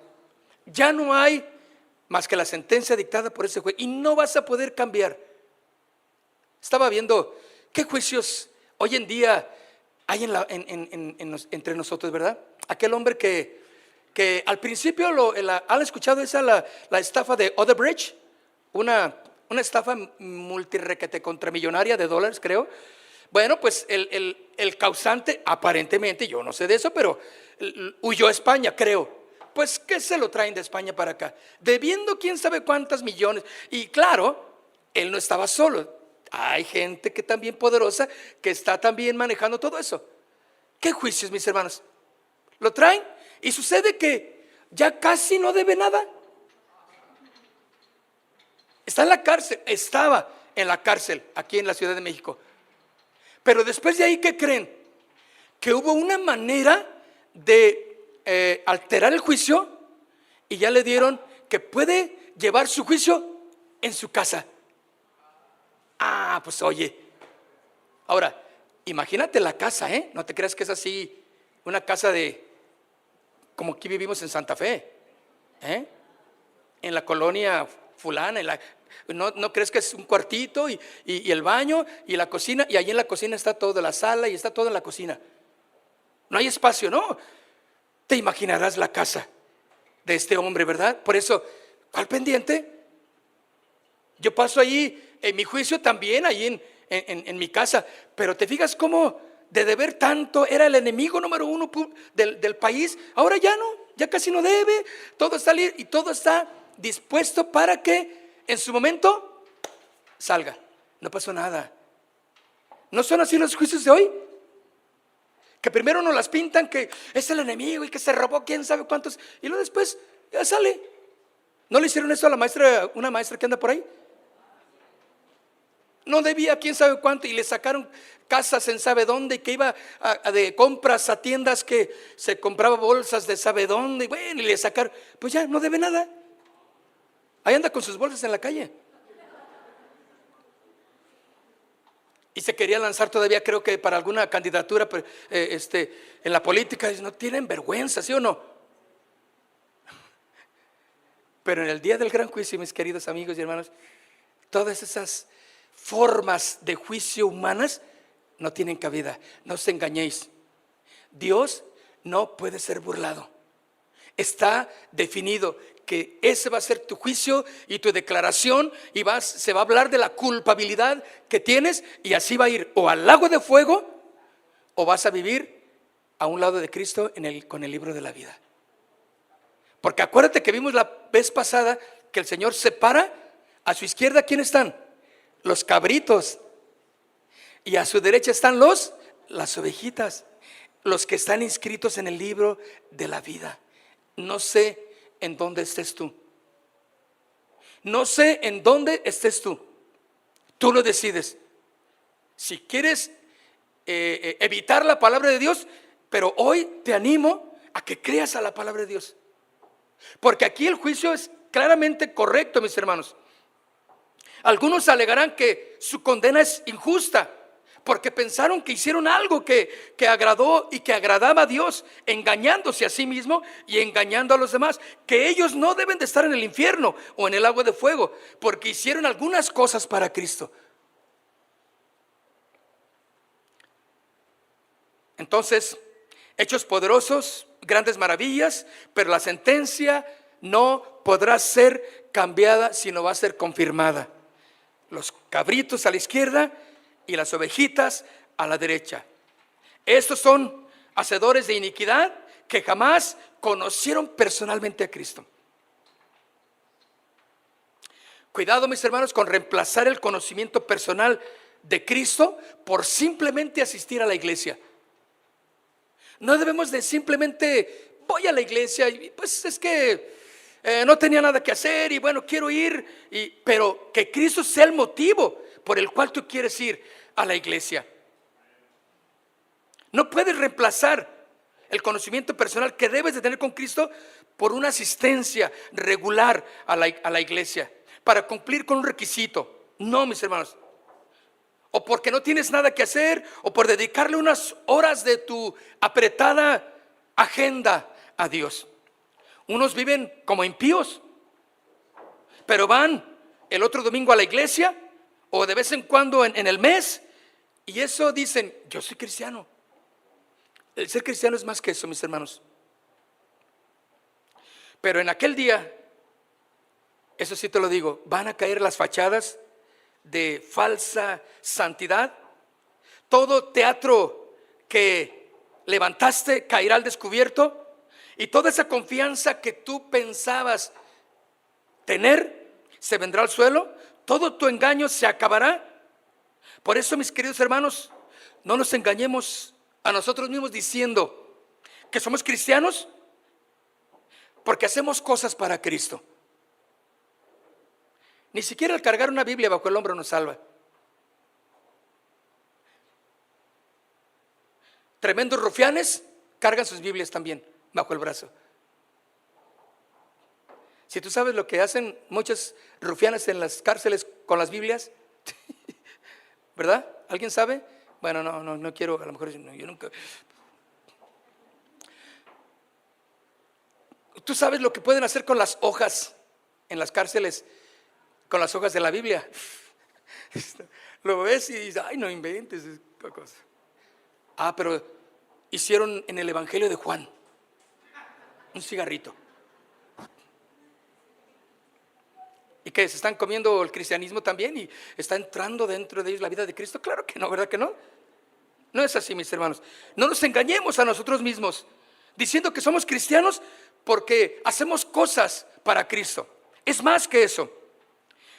Ya no hay más que la sentencia dictada por ese juez y no vas a poder cambiar. Estaba viendo qué juicios hoy en día hay entre nosotros, ¿verdad? Aquel hombre que al principio ¿han escuchado esa la estafa de Odebrecht? Una una estafa multirequete contramillonaria de dólares, creo. Bueno, pues el causante, aparentemente, yo no sé de eso, pero huyó a España, creo. Pues que se lo traen de España para acá, debiendo quién sabe cuántas millones. Y claro, él no estaba solo. Hay gente que también poderosa, que está también manejando todo eso. ¿Qué juicios, mis hermanos? Lo traen y sucede que ya casi no debe nada. Está en la cárcel, estaba en la cárcel aquí en la Ciudad de México. Pero después de ahí, ¿qué creen? Que hubo una manera de alterar el juicio y ya le dieron que puede llevar su juicio en su casa. Ah, pues oye. Ahora, imagínate la casa, no te creas que es así, una casa como aquí vivimos en Santa Fe, en la colonia fulana, no crees que es un cuartito y el baño y la cocina, y allí en la cocina está todo, la sala y está todo en la cocina. No hay espacio, ¿no? Te imaginarás la casa de este hombre, ¿verdad? Por eso, al pendiente, yo paso ahí en mi juicio también, ahí en mi casa, pero te fijas cómo de deber tanto era el enemigo número uno del país. Ahora ya no, ya casi no debe, todo está libre y todo está dispuesto para que en su momento salga. No pasó nada. ¿No son así los juicios de hoy? Que primero nos las pintan que es el enemigo y que se robó quién sabe cuántos, y luego después ya sale. ¿No le hicieron eso a la maestra, una maestra que anda por ahí? No debía quién sabe cuánto y le sacaron casas en sabe dónde, y que iba de compras a tiendas que se compraba bolsas de sabe dónde, y bueno, y le sacaron, pues ya no debe nada. Ahí anda con sus bolsas en la calle. Y se quería lanzar todavía, creo que para alguna candidatura en la política. No tienen vergüenza, ¿sí o no? Pero en el día del gran juicio, mis queridos amigos y hermanos, todas esas formas de juicio humanas no tienen cabida. No os engañéis. Dios no puede ser burlado. Está definido que ese va a ser tu juicio y tu declaración, y se va a hablar de la culpabilidad que tienes, y así va a ir o al lago de fuego o vas a vivir a un lado de Cristo con el libro de la vida. Porque acuérdate que vimos la vez pasada que el Señor separa a su izquierda. ¿Quiénes están? Los cabritos, y a su derecha están las ovejitas, los que están inscritos en el libro de la vida. No sé en dónde estés tú. No sé en dónde estés tú. Tú lo decides. Si quieres evitar la palabra de Dios, pero hoy te animo a que creas a la palabra de Dios. Porque aquí el juicio es claramente correcto, mis hermanos. Algunos alegarán que su condena es injusta, porque pensaron que hicieron algo que agradó y que agradaba a Dios, engañándose a sí mismo y engañando a los demás, que ellos no deben de estar en el infierno o en el agua de fuego, porque hicieron algunas cosas para Cristo. Entonces, hechos poderosos, grandes maravillas, pero la sentencia no podrá ser cambiada, sino va a ser confirmada. Los cabritos a la izquierda y las ovejitas a la derecha. Estos son hacedores de iniquidad que jamás conocieron personalmente a Cristo. Cuidado, mis hermanos, con reemplazar el conocimiento personal de Cristo por simplemente asistir a la iglesia. No debemos de simplemente voy a la iglesia y pues es que no tenía nada que hacer y bueno, quiero ir, pero que Cristo sea el motivo por el cual tú quieres ir a la iglesia. No puedes reemplazar el conocimiento personal que debes de tener con Cristo por una asistencia regular a la iglesia para cumplir con un requisito. No, mis hermanos. O porque no tienes nada que hacer, o por dedicarle unas horas de tu apretada agenda a Dios. Unos viven como impíos, pero van el otro domingo a la iglesia o de vez en cuando en el mes, y eso dicen, yo soy cristiano. El ser cristiano es más que eso, mis hermanos. Pero en aquel día eso sí te lo digo, van a caer las fachadas de falsa santidad. Todo teatro que levantaste caerá al descubierto, y toda esa confianza que tú pensabas tener se vendrá al suelo. Todo tu engaño se acabará. Por eso, mis queridos hermanos, no nos engañemos a nosotros mismos diciendo que somos cristianos porque hacemos cosas para Cristo. Ni siquiera el cargar una Biblia bajo el hombro nos salva. Tremendos rufianes cargan sus Biblias también bajo el brazo. Si tú sabes lo que hacen muchos rufianes en las cárceles con las Biblias, ¿verdad? ¿Alguien sabe? Bueno, no quiero, a lo mejor yo nunca. ¿Tú sabes lo que pueden hacer con las hojas en las cárceles, con las hojas de la Biblia? Lo ves y dices, ay, no inventes esa cosa. Pero hicieron en el Evangelio de Juan un cigarrito. ¿Y qué? ¿Se están comiendo el cristianismo también? ¿Y está entrando dentro de ellos la vida de Cristo? Claro que no, ¿verdad que no? No es así, mis hermanos. No nos engañemos a nosotros mismos diciendo que somos cristianos porque hacemos cosas para Cristo. Es más que eso.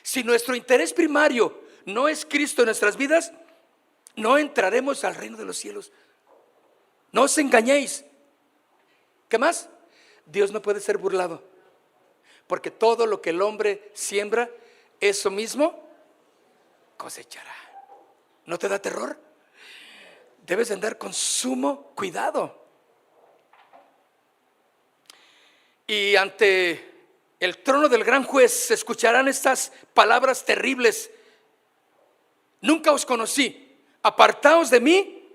Si nuestro interés primario no es Cristo en nuestras vidas, no entraremos al reino de los cielos. No os engañéis. ¿Qué más? Dios no puede ser burlado, porque todo lo que el hombre siembra, eso mismo cosechará. ¿No te da terror? Debes andar con sumo cuidado. Y ante el trono del gran juez se escucharán estas palabras terribles: nunca os conocí, apartaos de mí,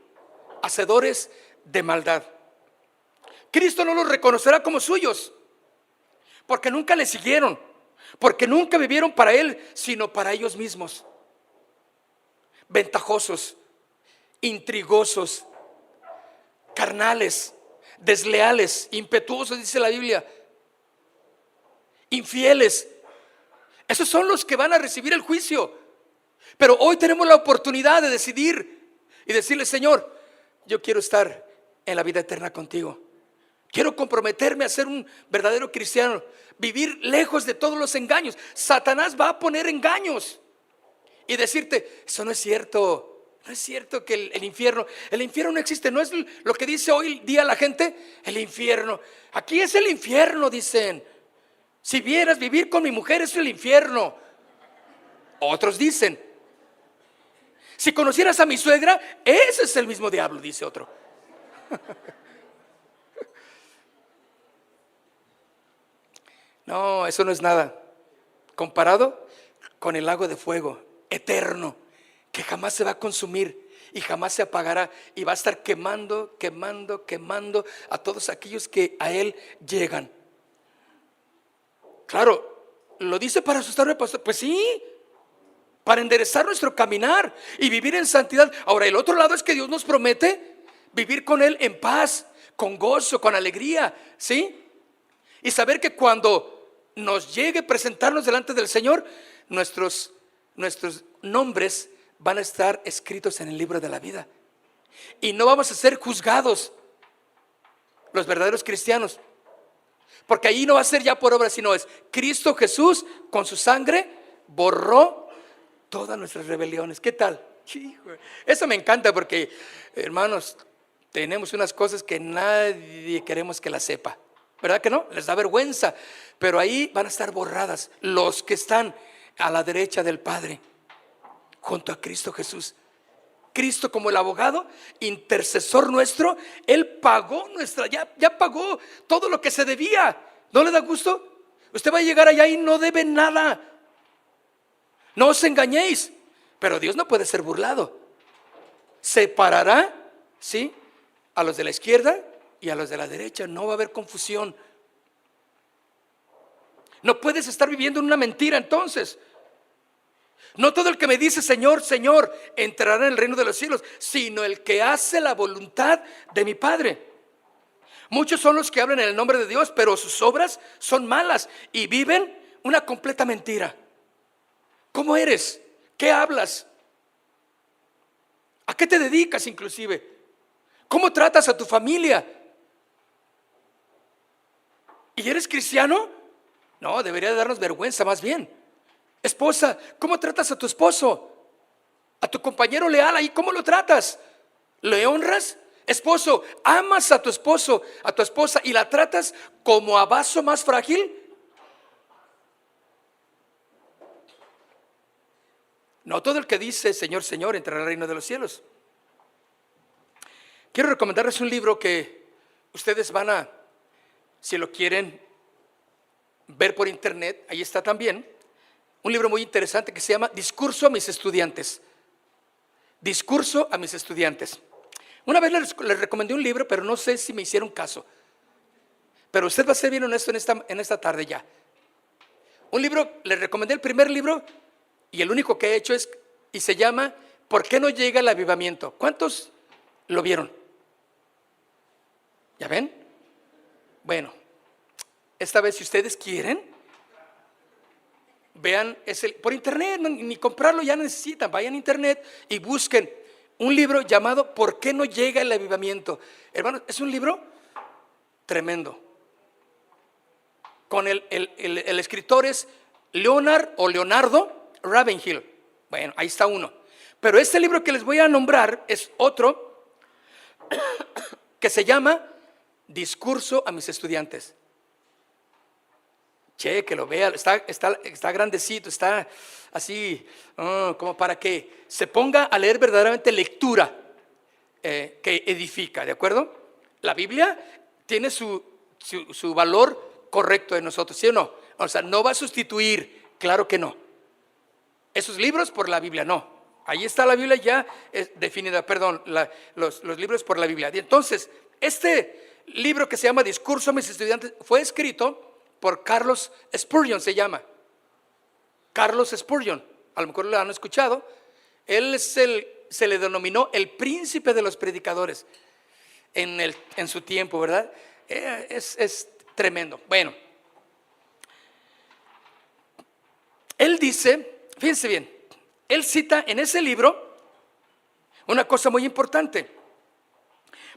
hacedores de maldad. Cristo no los reconocerá como suyos, porque nunca le siguieron, porque nunca vivieron para Él, sino para ellos mismos. Ventajosos, intrigosos, carnales, desleales, impetuosos, dice la Biblia, infieles. Esos son los que van a recibir el juicio. Pero hoy tenemos la oportunidad de decidir y decirle: Señor, yo quiero estar en la vida eterna contigo. Quiero comprometerme a ser un verdadero cristiano, vivir lejos de todos los engaños. Satanás va a poner engaños y decirte: eso no es cierto. No es cierto que el infierno no existe. No es lo que dice hoy día la gente, el infierno. Aquí es el infierno, dicen. Si vieras vivir con mi mujer, es el infierno. Otros dicen: si conocieras a mi suegra, ese es el mismo diablo, dice otro. No, eso no es nada comparado con el lago de fuego eterno, que jamás se va a consumir y jamás se apagará, y va a estar quemando a todos aquellos que a él llegan. Claro, lo dice para asustar al pastor. Pues sí, para enderezar nuestro caminar y vivir en santidad. Ahora, el otro lado es que Dios nos promete vivir con Él en paz, con gozo, con alegría, ¿sí? Y saber que cuando nos llegue presentarnos delante del Señor, nuestros nombres van a estar escritos en el libro de la vida, y no vamos a ser juzgados los verdaderos cristianos, porque ahí no va a ser ya por obra, sino es Cristo Jesús con su sangre borró todas nuestras rebeliones. ¿Qué tal? Eso me encanta, porque, hermanos, tenemos unas cosas que nadie queremos que las sepa, ¿verdad que no? Les da vergüenza, pero ahí van a estar borradas los que están a la derecha del Padre, junto a Cristo Jesús. Cristo, como el abogado, intercesor nuestro, Él pagó ya pagó todo lo que se debía. ¿No le da gusto? Usted va a llegar allá y no debe nada. No os engañéis, pero Dios no puede ser burlado. Separará, ¿sí?, a los de la izquierda y a los de la derecha. No va a haber confusión. No puedes estar viviendo en una mentira entonces. No todo el que me dice Señor, Señor entrará en el reino de los cielos, sino el que hace la voluntad de mi Padre. Muchos son los que hablan en el nombre de Dios, pero sus obras son malas y viven una completa mentira. ¿Cómo eres? ¿Qué hablas? ¿A qué te dedicas inclusive? ¿Cómo tratas a tu familia? ¿Y eres cristiano? No, debería de darnos vergüenza más bien. Esposa, ¿cómo tratas a tu esposo? A tu compañero leal, ahí, ¿cómo lo tratas? ¿Le honras? Esposo, ¿amas a tu esposo, a tu esposa y la tratas como a vaso más frágil? No todo el que dice Señor, Señor entrará al reino de los cielos. Quiero recomendarles un libro que ustedes van a, si lo quieren ver por internet, ahí está también. Un libro muy interesante que se llama Discurso a mis estudiantes. Discurso a mis estudiantes. Una vez les recomendé un libro, pero no sé si me hicieron caso. Pero usted va a ser bien honesto en esta tarde ya. Un libro, les recomendé el primer libro y el único que he hecho es, y se llama ¿Por qué no llega el avivamiento? ¿Cuántos lo vieron? ¿Ya ven? Bueno, esta vez si ustedes quieren, vean, por internet, ni comprarlo ya necesitan, vayan a internet y busquen un libro llamado ¿Por qué no llega el avivamiento? Hermanos, es un libro tremendo. Con el escritor es Leonardo Ravenhill. Bueno, ahí está uno. Pero este libro que les voy a nombrar es otro que se llama Discurso a mis estudiantes. Que lo vea, está grandecito, está así, como para que se ponga a leer verdaderamente lectura que edifica, ¿de acuerdo? La Biblia tiene su valor correcto en nosotros, ¿sí o no? O sea, no va a sustituir, claro que no. Esos libros por la Biblia, no. Ahí está la Biblia ya definida, perdón, los libros por la Biblia. Y entonces, este libro que se llama Discurso a mis estudiantes fue escrito por Carlos Spurgeon, se llama Carlos Spurgeon, a lo mejor lo han escuchado. Él se le denominó el príncipe de los predicadores en su tiempo, ¿verdad? Es tremendo. Bueno, él dice, fíjense bien, él cita en ese libro una cosa muy importante.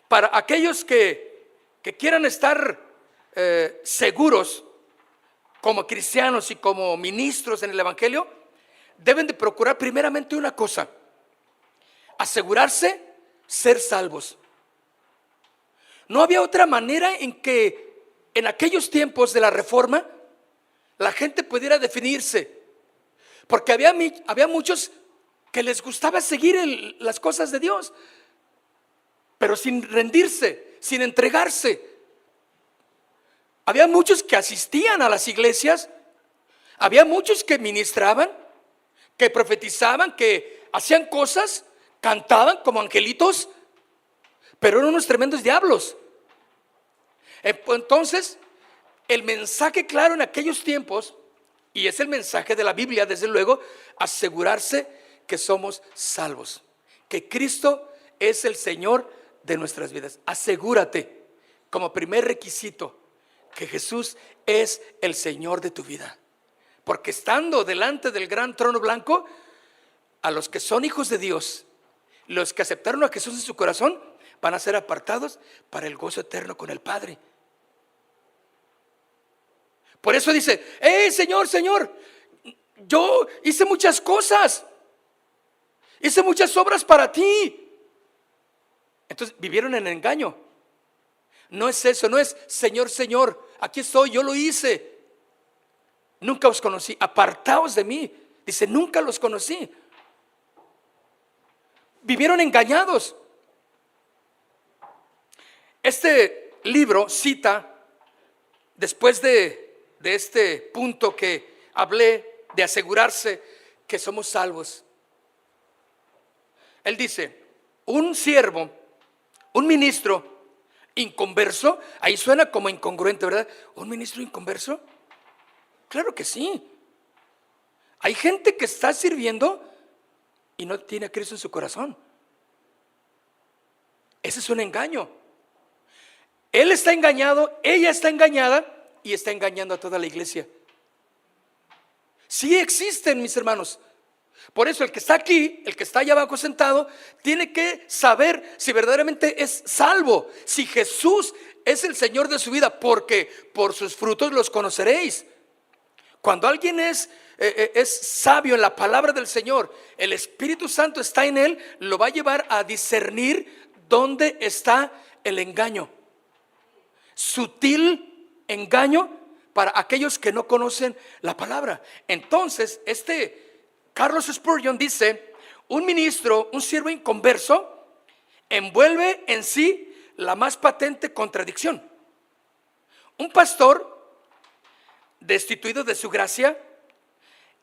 Para aquellos que quieran estar seguros como cristianos y como ministros en el evangelio, deben de procurar primeramente una cosa: asegurarse ser salvos. No había otra manera en que en aquellos tiempos de la Reforma la gente pudiera definirse, porque había muchos que les gustaba seguir las cosas de Dios, pero sin rendirse, sin entregarse. Había muchos que asistían a las iglesias, había muchos que ministraban, que profetizaban, que hacían cosas, cantaban como angelitos, pero eran unos tremendos diablos. Entonces, el mensaje claro en aquellos tiempos, y es el mensaje de la Biblia, desde luego, asegurarse que somos salvos, que Cristo es el Señor de nuestras vidas. Asegúrate como primer requisito que Jesús es el Señor de tu vida, porque estando delante del gran trono blanco, a los que son hijos de Dios, los que aceptaron a Jesús en su corazón, van a ser apartados para el gozo eterno con el Padre. Por eso dice: Señor, Señor, yo hice muchas cosas, hice muchas obras para ti. Entonces vivieron en engaño. No es eso, no es Señor, Señor, aquí estoy, yo lo hice. Nunca os conocí, apartaos de mí. Dice, nunca los conocí. Vivieron engañados. Este libro cita, después de este punto que hablé, de asegurarse que somos salvos, él dice: un siervo, un ministro inconverso, ahí suena como incongruente, ¿verdad? ¿Un ministro inconverso? Claro que sí. Hay gente que está sirviendo y no tiene a Cristo en su corazón. Ese es un engaño. Él está engañado, ella está engañada y está engañando a toda la iglesia. Sí existen, mis hermanos. Por eso el que está aquí, el que está allá abajo sentado, tiene que saber si verdaderamente es salvo, si Jesús es el Señor de su vida, porque por sus frutos los conoceréis. Cuando alguien es sabio en la palabra del Señor, el Espíritu Santo está en él, lo va a llevar a discernir dónde está el engaño. Sutil engaño para aquellos que no conocen la palabra. Entonces, Carlos Spurgeon dice: un ministro, un siervo inconverso, envuelve en sí la más patente contradicción. Un pastor destituido de su gracia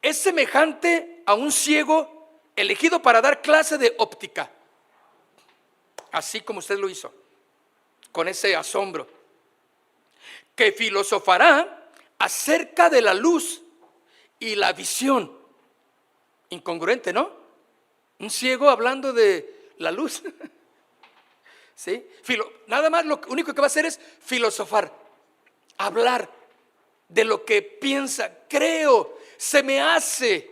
es semejante a un ciego elegido para dar clase de óptica, así como usted lo hizo, con ese asombro, que filosofará acerca de la luz y la visión. Incongruente, ¿no? Un ciego hablando de la luz. ¿Sí? Nada más lo único que va a hacer es filosofar, hablar de lo que piensa, creo, se me hace,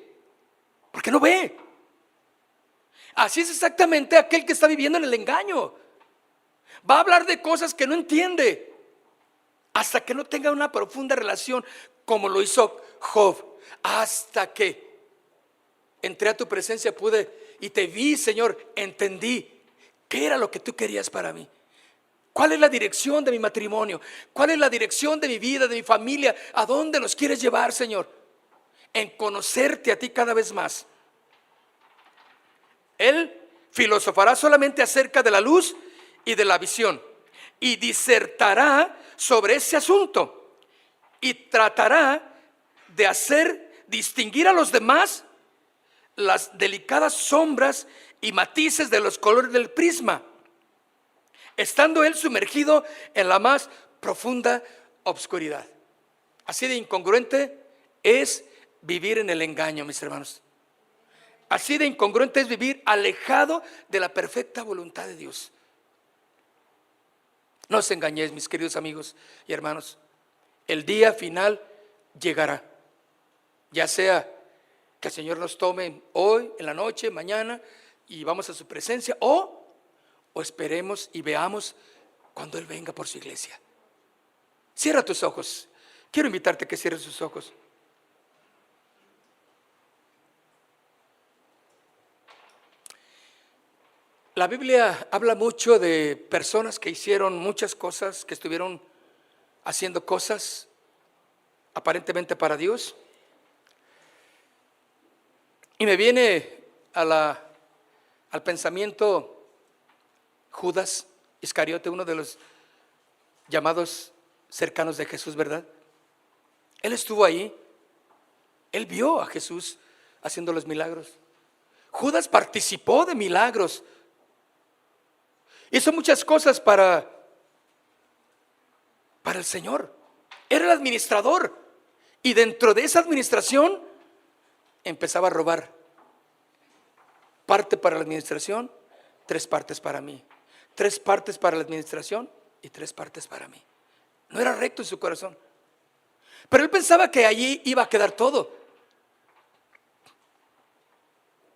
porque no ve. Así es exactamente aquel que está viviendo en el engaño. Va a hablar de cosas que no entiende hasta que no tenga una profunda relación, como lo hizo Job. Hasta que entré a tu presencia, pude y te vi, Señor, entendí qué era lo que tú querías para mí. ¿Cuál es la dirección de mi matrimonio? ¿Cuál es la dirección de mi vida, de mi familia? ¿A dónde nos quieres llevar, Señor? En conocerte a ti cada vez más. Él filosofará solamente acerca de la luz y de la visión, y disertará sobre ese asunto, y tratará de hacer distinguir a los demás las delicadas sombras y matices de los colores del prisma, estando él sumergido en la más profunda obscuridad. Así de incongruente es vivir en el engaño, mis hermanos. Así de incongruente es vivir alejado de la perfecta voluntad de Dios. No os engañéis, mis queridos amigos y hermanos. El día final llegará, ya sea que el Señor nos tome hoy, en la noche, mañana, y vamos a su presencia, o esperemos y veamos cuando Él venga por su iglesia. Cierra tus ojos. Quiero invitarte a que cierres tus ojos. La Biblia habla mucho de personas que hicieron muchas cosas, que estuvieron haciendo cosas aparentemente para Dios. Y me viene al pensamiento Judas Iscariote, uno de los llamados cercanos de Jesús, ¿verdad? Él estuvo ahí, él vio a Jesús haciendo los milagros. Judas participó de milagros, hizo muchas cosas para el Señor. Era el administrador, y dentro de esa administración empezaba a robar. Parte para la administración, 3 partes para mí. 3 partes para la administración y 3 partes para mí. No era recto en su corazón, pero él pensaba que allí iba a quedar todo.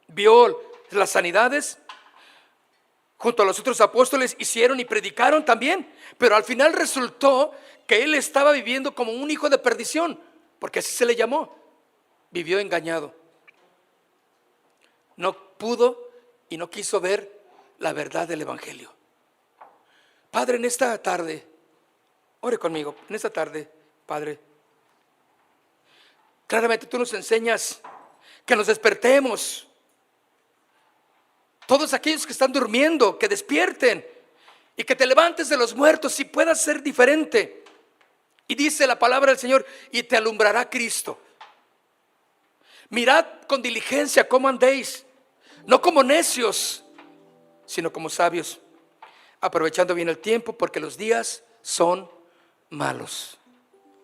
Vio las sanidades, junto a los otros apóstoles hicieron y predicaron también, pero al final resultó que él estaba viviendo como un hijo de perdición, porque así se le llamó. Vivió engañado. No pudo y no quiso ver la verdad del evangelio. Padre, en esta tarde, ore conmigo. En esta tarde, Padre, claramente tú nos enseñas que nos despertemos. Todos aquellos que están durmiendo, que despierten y que te levantes de los muertos y puedas ser diferente. Y dice la palabra del Señor: y te alumbrará Cristo. Mirad con diligencia cómo andéis, no como necios, sino como sabios, aprovechando bien el tiempo, porque los días son malos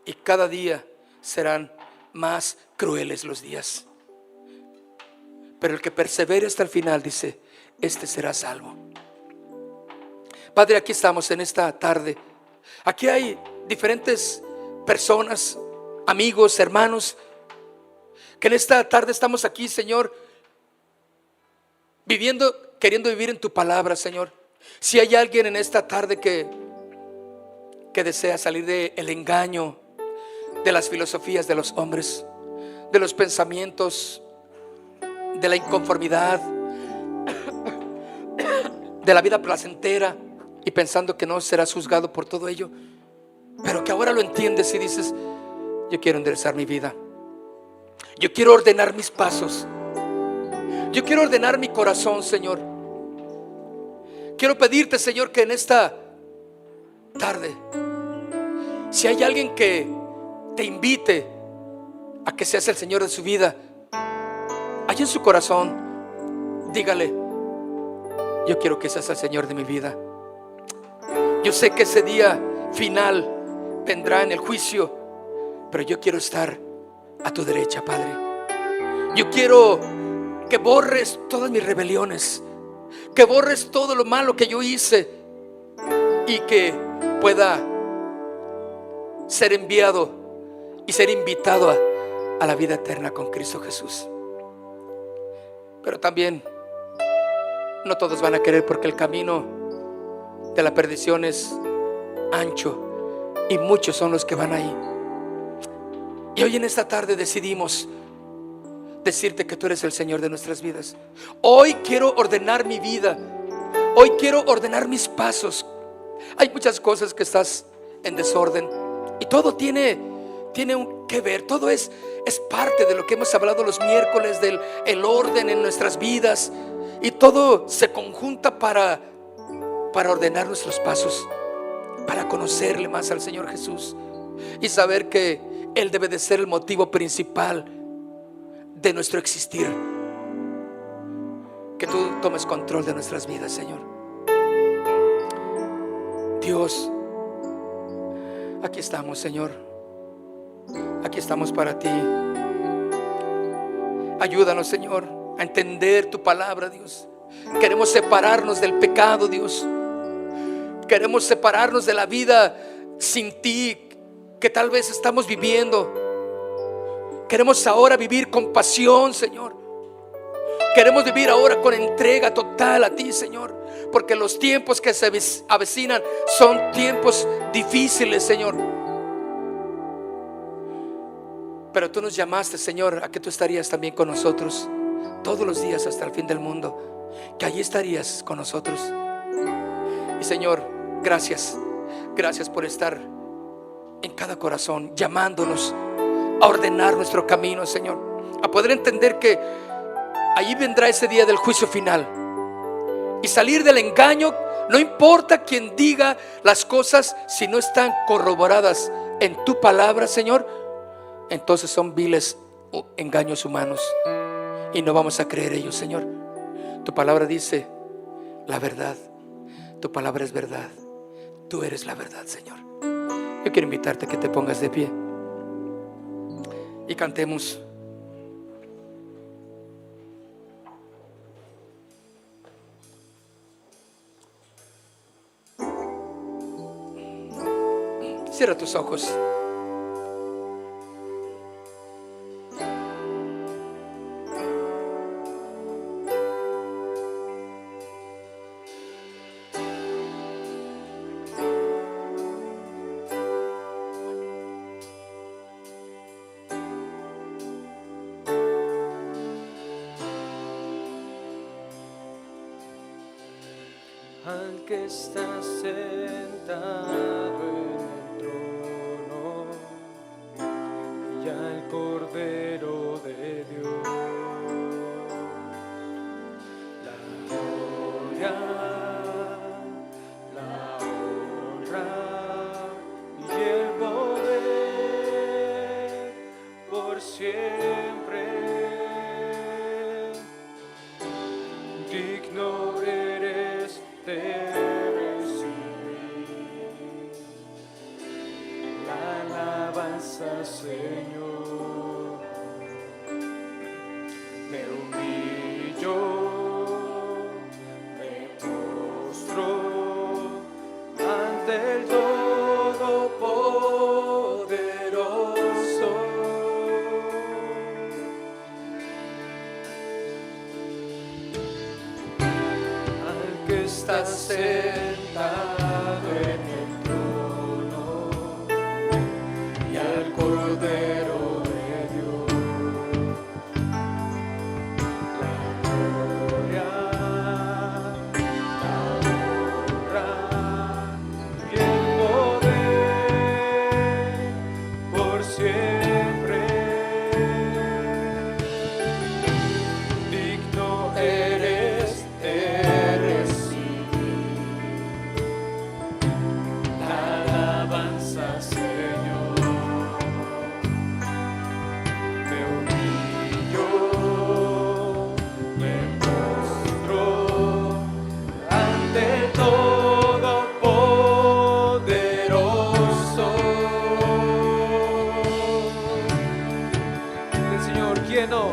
y cada día serán más crueles los días. Pero el que persevere hasta el final, dice, este será salvo. Padre, aquí estamos en esta tarde. Aquí hay diferentes personas, amigos, hermanos, que en esta tarde estamos aquí, Señor, queriendo vivir en tu palabra, Señor. Si hay alguien en esta tarde que desea salir del engaño, de las filosofías de los hombres, de los pensamientos, de la inconformidad, de la vida placentera, y pensando que no serás juzgado por todo ello, pero que ahora lo entiendes y dices: yo quiero enderezar mi vida, yo quiero ordenar mis pasos, yo quiero ordenar mi corazón, Señor. Quiero pedirte, Señor, que en esta tarde, si hay alguien que te invite a que seas el Señor de su vida, allá en su corazón, dígale: yo quiero que seas el Señor de mi vida. Yo sé que ese día final vendrá en el juicio, pero yo quiero estar a tu derecha, Padre. Yo quiero que borres todas mis rebeliones, que borres todo lo malo que yo hice, y que pueda ser enviado y ser invitado a la vida eterna con Cristo Jesús. Pero también no todos van a querer, porque el camino de la perdición es ancho y muchos son los que van ahí. Y hoy en esta tarde decidimos decirte que tú eres el Señor de nuestras vidas. Hoy quiero ordenar mi vida, hoy quiero ordenar mis pasos. Hay muchas cosas que estás en desorden, y todo tiene que ver, todo es parte de lo que hemos hablado los miércoles, del el orden en nuestras vidas, y todo se conjunta para ordenar nuestros pasos, para conocerle más al Señor Jesús y saber que Él debe de ser el motivo principal de nuestro existir. Que tú tomes control de nuestras vidas, Señor. Dios, aquí estamos, Señor. Aquí estamos para ti. Ayúdanos, Señor, a entender tu palabra, Dios. Queremos separarnos del pecado, Dios. Queremos separarnos de la vida sin ti que tal vez estamos viviendo. Queremos ahora vivir con pasión, Señor. Queremos vivir ahora con entrega total a ti, Señor, porque los tiempos que se avecinan son tiempos difíciles, Señor. Pero tú nos llamaste, Señor, a que tú estarías también con nosotros todos los días hasta el fin del mundo, que allí estarías con nosotros. Y Señor, gracias por estar en cada corazón, llamándonos a ordenar nuestro camino, Señor, a poder entender que allí vendrá ese día del juicio final y salir del engaño. No importa quien diga las cosas, si no están corroboradas en tu palabra, Señor, entonces son viles engaños humanos y no vamos a creer ellos, Señor. Tu palabra dice la verdad, tu palabra es verdad, tú eres la verdad, Señor. Yo quiero invitarte a que te pongas de pie y cantemos. Cierra tus ojos. Al que está sentado en el trono y al Cordero de Dios, la gloria, la honra y el poder por siempre. Digno eres de recibir la alabanza, Señor. Me humillo, me postro ante el Todopoderoso. estás sentado en el trono y al Cordero de Dios. La gloria, la honra y el poder por siempre. Digno Eres de recibir la alabanza, Señor. Me humillo, me postro ante el Todopoderoso. El Señor, ¿quién no?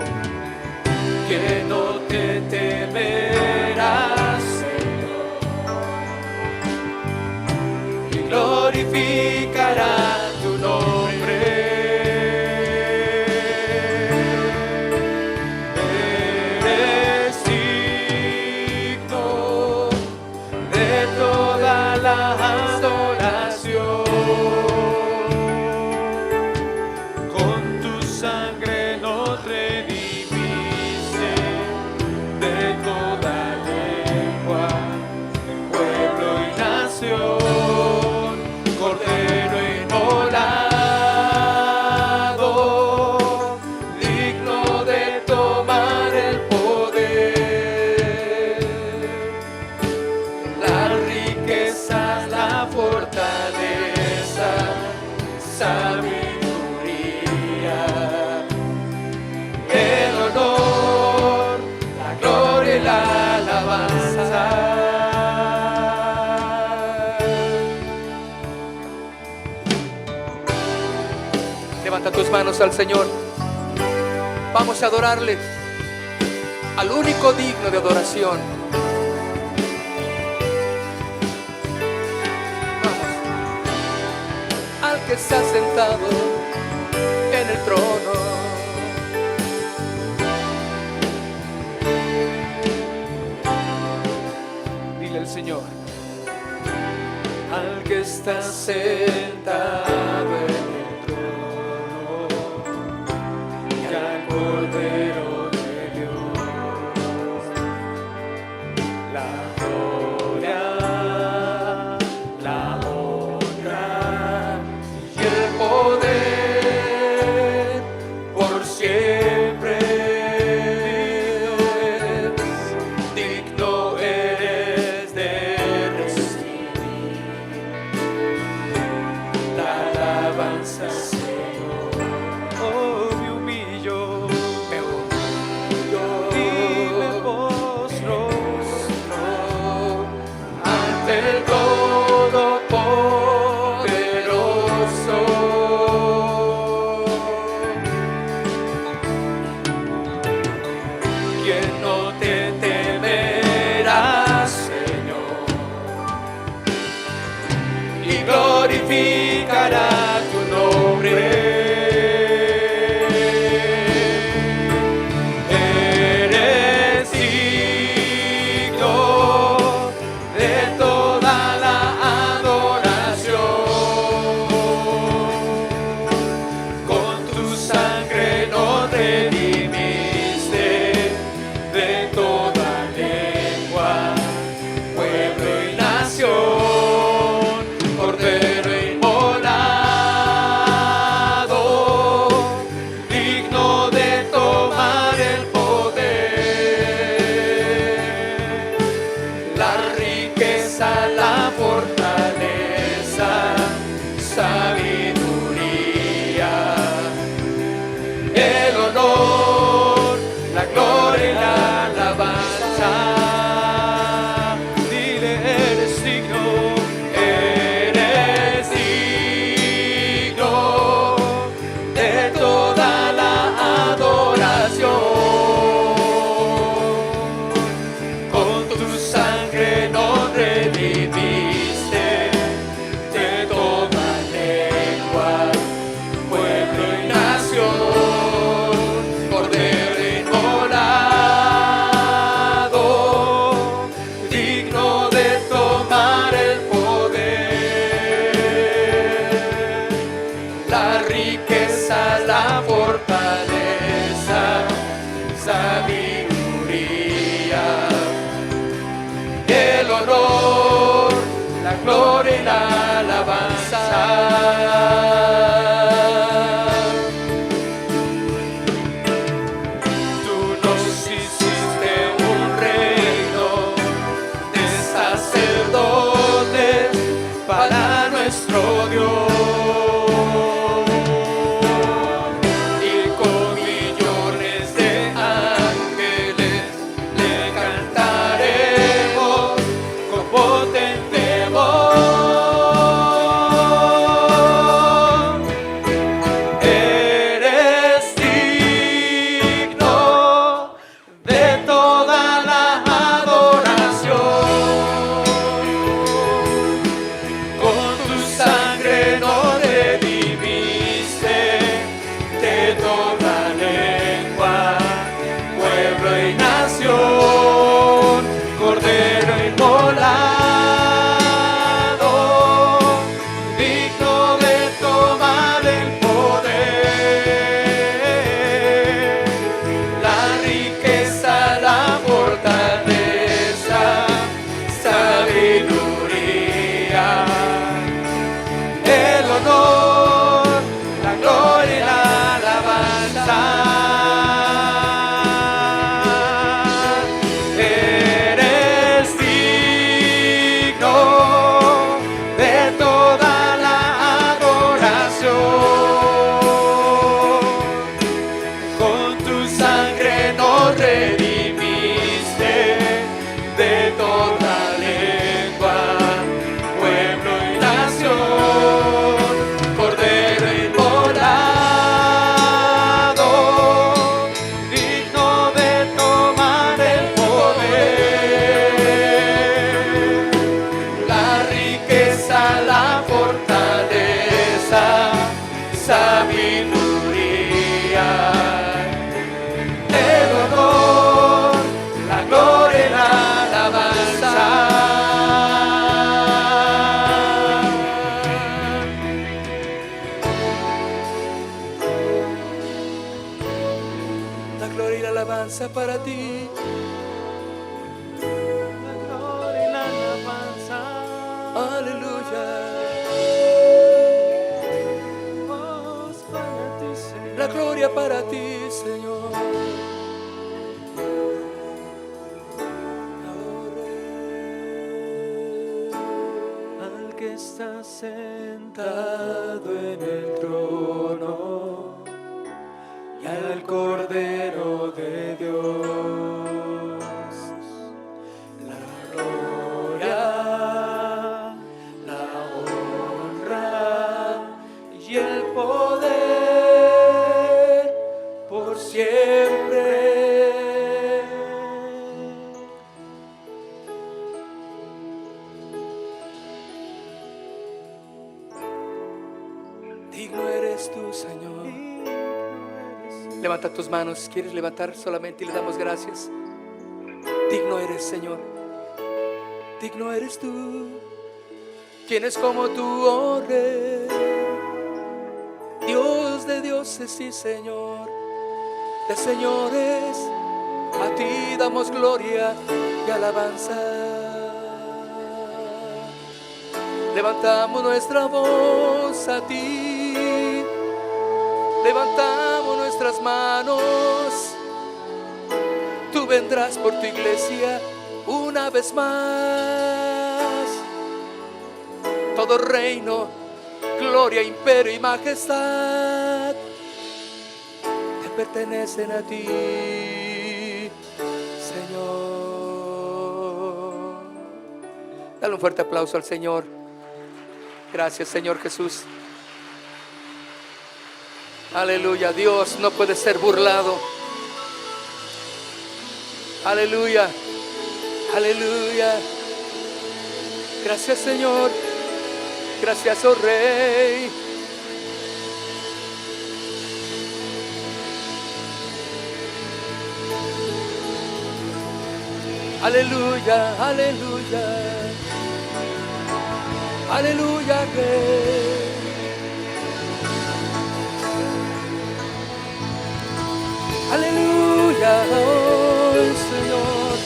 Que no te temerás, Señor, y glorificará tu nombre. Eres digno de toda la adoración. Con tu sangre nos redimiste de toda lengua, pueblo y nación, Cordero inmolado, digno de tomar el poder, las riquezas, la fortaleza, sabiduría, el honor, la gloria y la alabanza. Levanta tus manos al Señor. Vamos a adorarle, al único digno de adoración. Vamos. Al que está sentado en el trono. Dile al Señor, al que está sentado en el trono y al Cordero de Dios, la gloria, la honra y el poder por siempre. Digno eres de recibir la alabanza, Señor. Oh, me humillo y me postro ante el Todopoderoso. Quien no te temerá, Señor, y glorificará tu nombre. Eres digno de toda la adoración. Con tu sangre nos redimiste de toda lengua, pueblo y nación, Cordero inmolado, digno de tomar el poder, la riqueza, la fortaleza, sabiduría, el honor, la gloria y la alabanza. Dile, eres digno de toda la adoración. Con tu sangre nos redimiste la gloria y la alabanza. Tú nos hiciste un reino de sacerdotes para nuestro Dios. Para ti, la gloria y la alabanza. aleluya. Voz para ti, Señor. La gloria para ti, Señor. Al que está sentado en el trono y al Cordero de Dios, la gloria, la honra y el poder por siempre. Digno eres tú, Señor. Levanta tus manos, ¿quieres levantar solamente y le damos gracias? Digno eres, Señor. Digno eres tú. ¿Quién es como tú, oh Rey? Dios de dioses y Señor de señores. A ti damos gloria y alabanza. Levantamos nuestra voz a ti. Levantamos nuestras manos. Tú vendrás por tu iglesia una vez más. Todo reino, gloria, imperio y majestad te pertenecen a ti, Señor. Dale un fuerte aplauso al Señor. Gracias, Señor Jesús. Aleluya, Dios no puede ser burlado. Aleluya, aleluya. Gracias, Señor. Gracias, oh Rey. Aleluya, aleluya. Aleluya, Rey. Aleluya, oh Señor.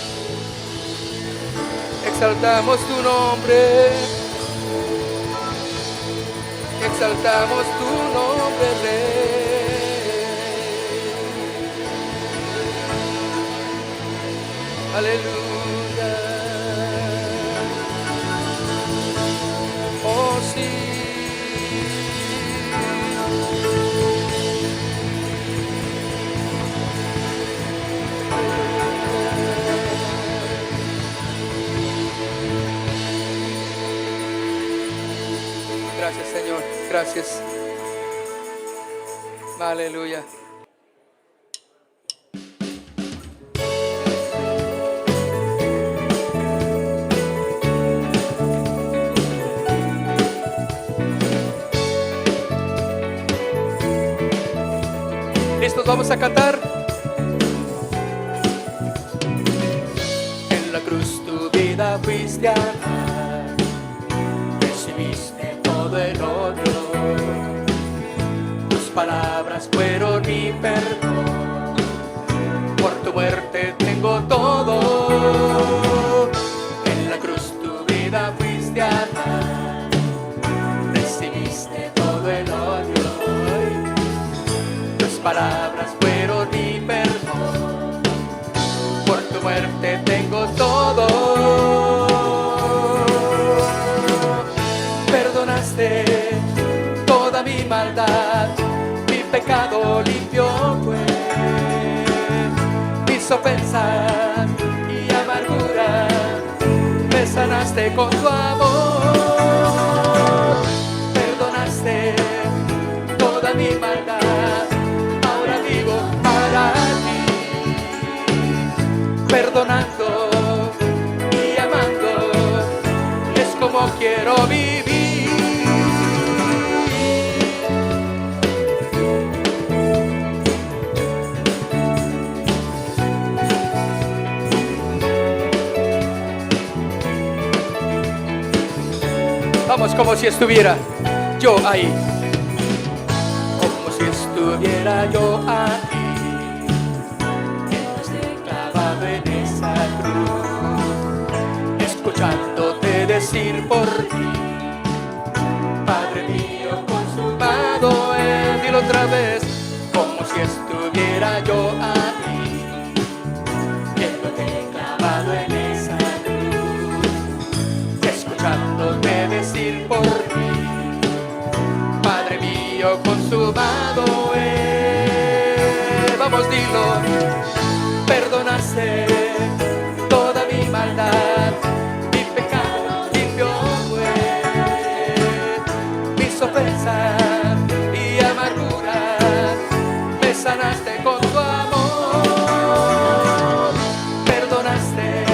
Exaltamos tu nombre. exaltamos tu nombre, Rey. Aleluya. Oh sí. Gracias, Señor. Gracias. Aleluya. ¿Listos? Vamos a cantar. En la cruz tu vida fuiste a dar, recibiste todo el odio, tus palabras fueron mi perdón, por tu muerte tengo todo. En la cruz tu vida fuiste a dar, recibiste todo el odio, tus palabras fueron mi perdón, por tu muerte tengo todo. Perdonaste toda mi maldad, mi pecado limpio fue, mis ofensas y amargura, me sanaste con tu amor. Perdonaste toda mi maldad, ahora vivo para ti, perdonando y amando, es como quiero vivir. Vamos, como si estuviera yo ahí, como si estuviera yo ahí, clavado en esa cruz, escuchándote decir por ti, Padre mío consumado es. Dilo otra vez, como si estuviera yo ahí, viéndote clavado en esa cruz, escuchándote decir por ti, Padre mío consumado es. Vamos, dilo. Perdonaste toda mi maldad, mi pecado limpio fue, mis ofensas y amarguras, me sanaste con tu amor. Perdonaste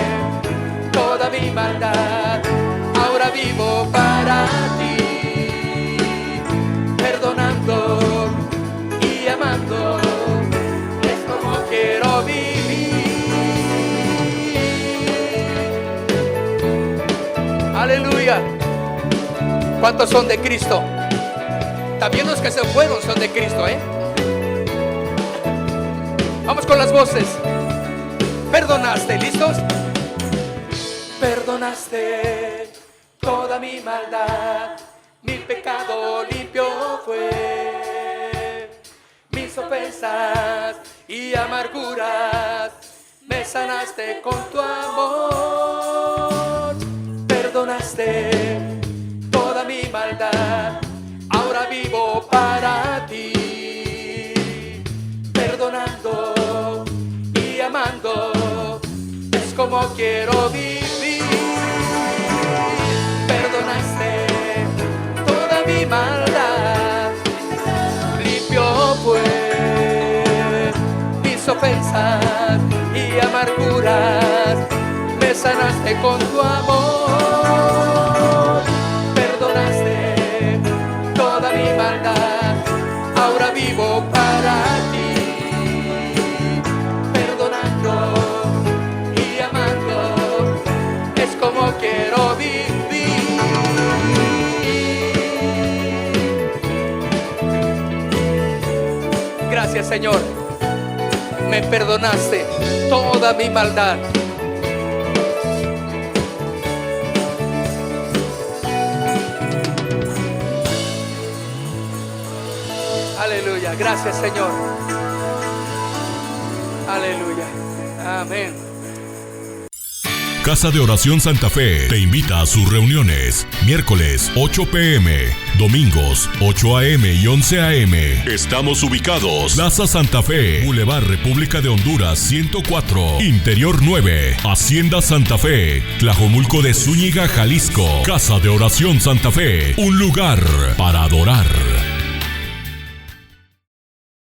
toda mi maldad, ahora vivo para ti, perdonando y amando, es como quiero vivir. Aleluya. ¿Cuántos son de Cristo? También los que se fueron son de Cristo, Vamos con las voces. Perdonaste, ¿listos? Perdonaste toda mi maldad, mi pecado limpio fue, mis ofensas y amarguras, me sanaste con tu amor. Perdonaste toda mi maldad, ahora vivo para ti, perdonando y amando, es como quiero vivir. Perdonaste toda mi maldad, limpio fue, mis ofensas y amarguras, me sanaste con tu amor. Perdonaste toda mi maldad, ahora vivo para ti, perdonando y amando, es como quiero vivir. Gracias, Señor, me perdonaste toda mi maldad. Aleluya. Gracias, Señor. Aleluya. Amén. Casa de Oración Santa Fe te invita a sus reuniones. Miércoles 8 p.m. Domingos 8 a.m. y 11 a.m. Estamos ubicados. Plaza Santa Fe, Boulevard República de Honduras 104, Interior 9, Hacienda Santa Fe, Tlajomulco de Zúñiga, Jalisco. Casa de Oración Santa Fe, un lugar para adorar.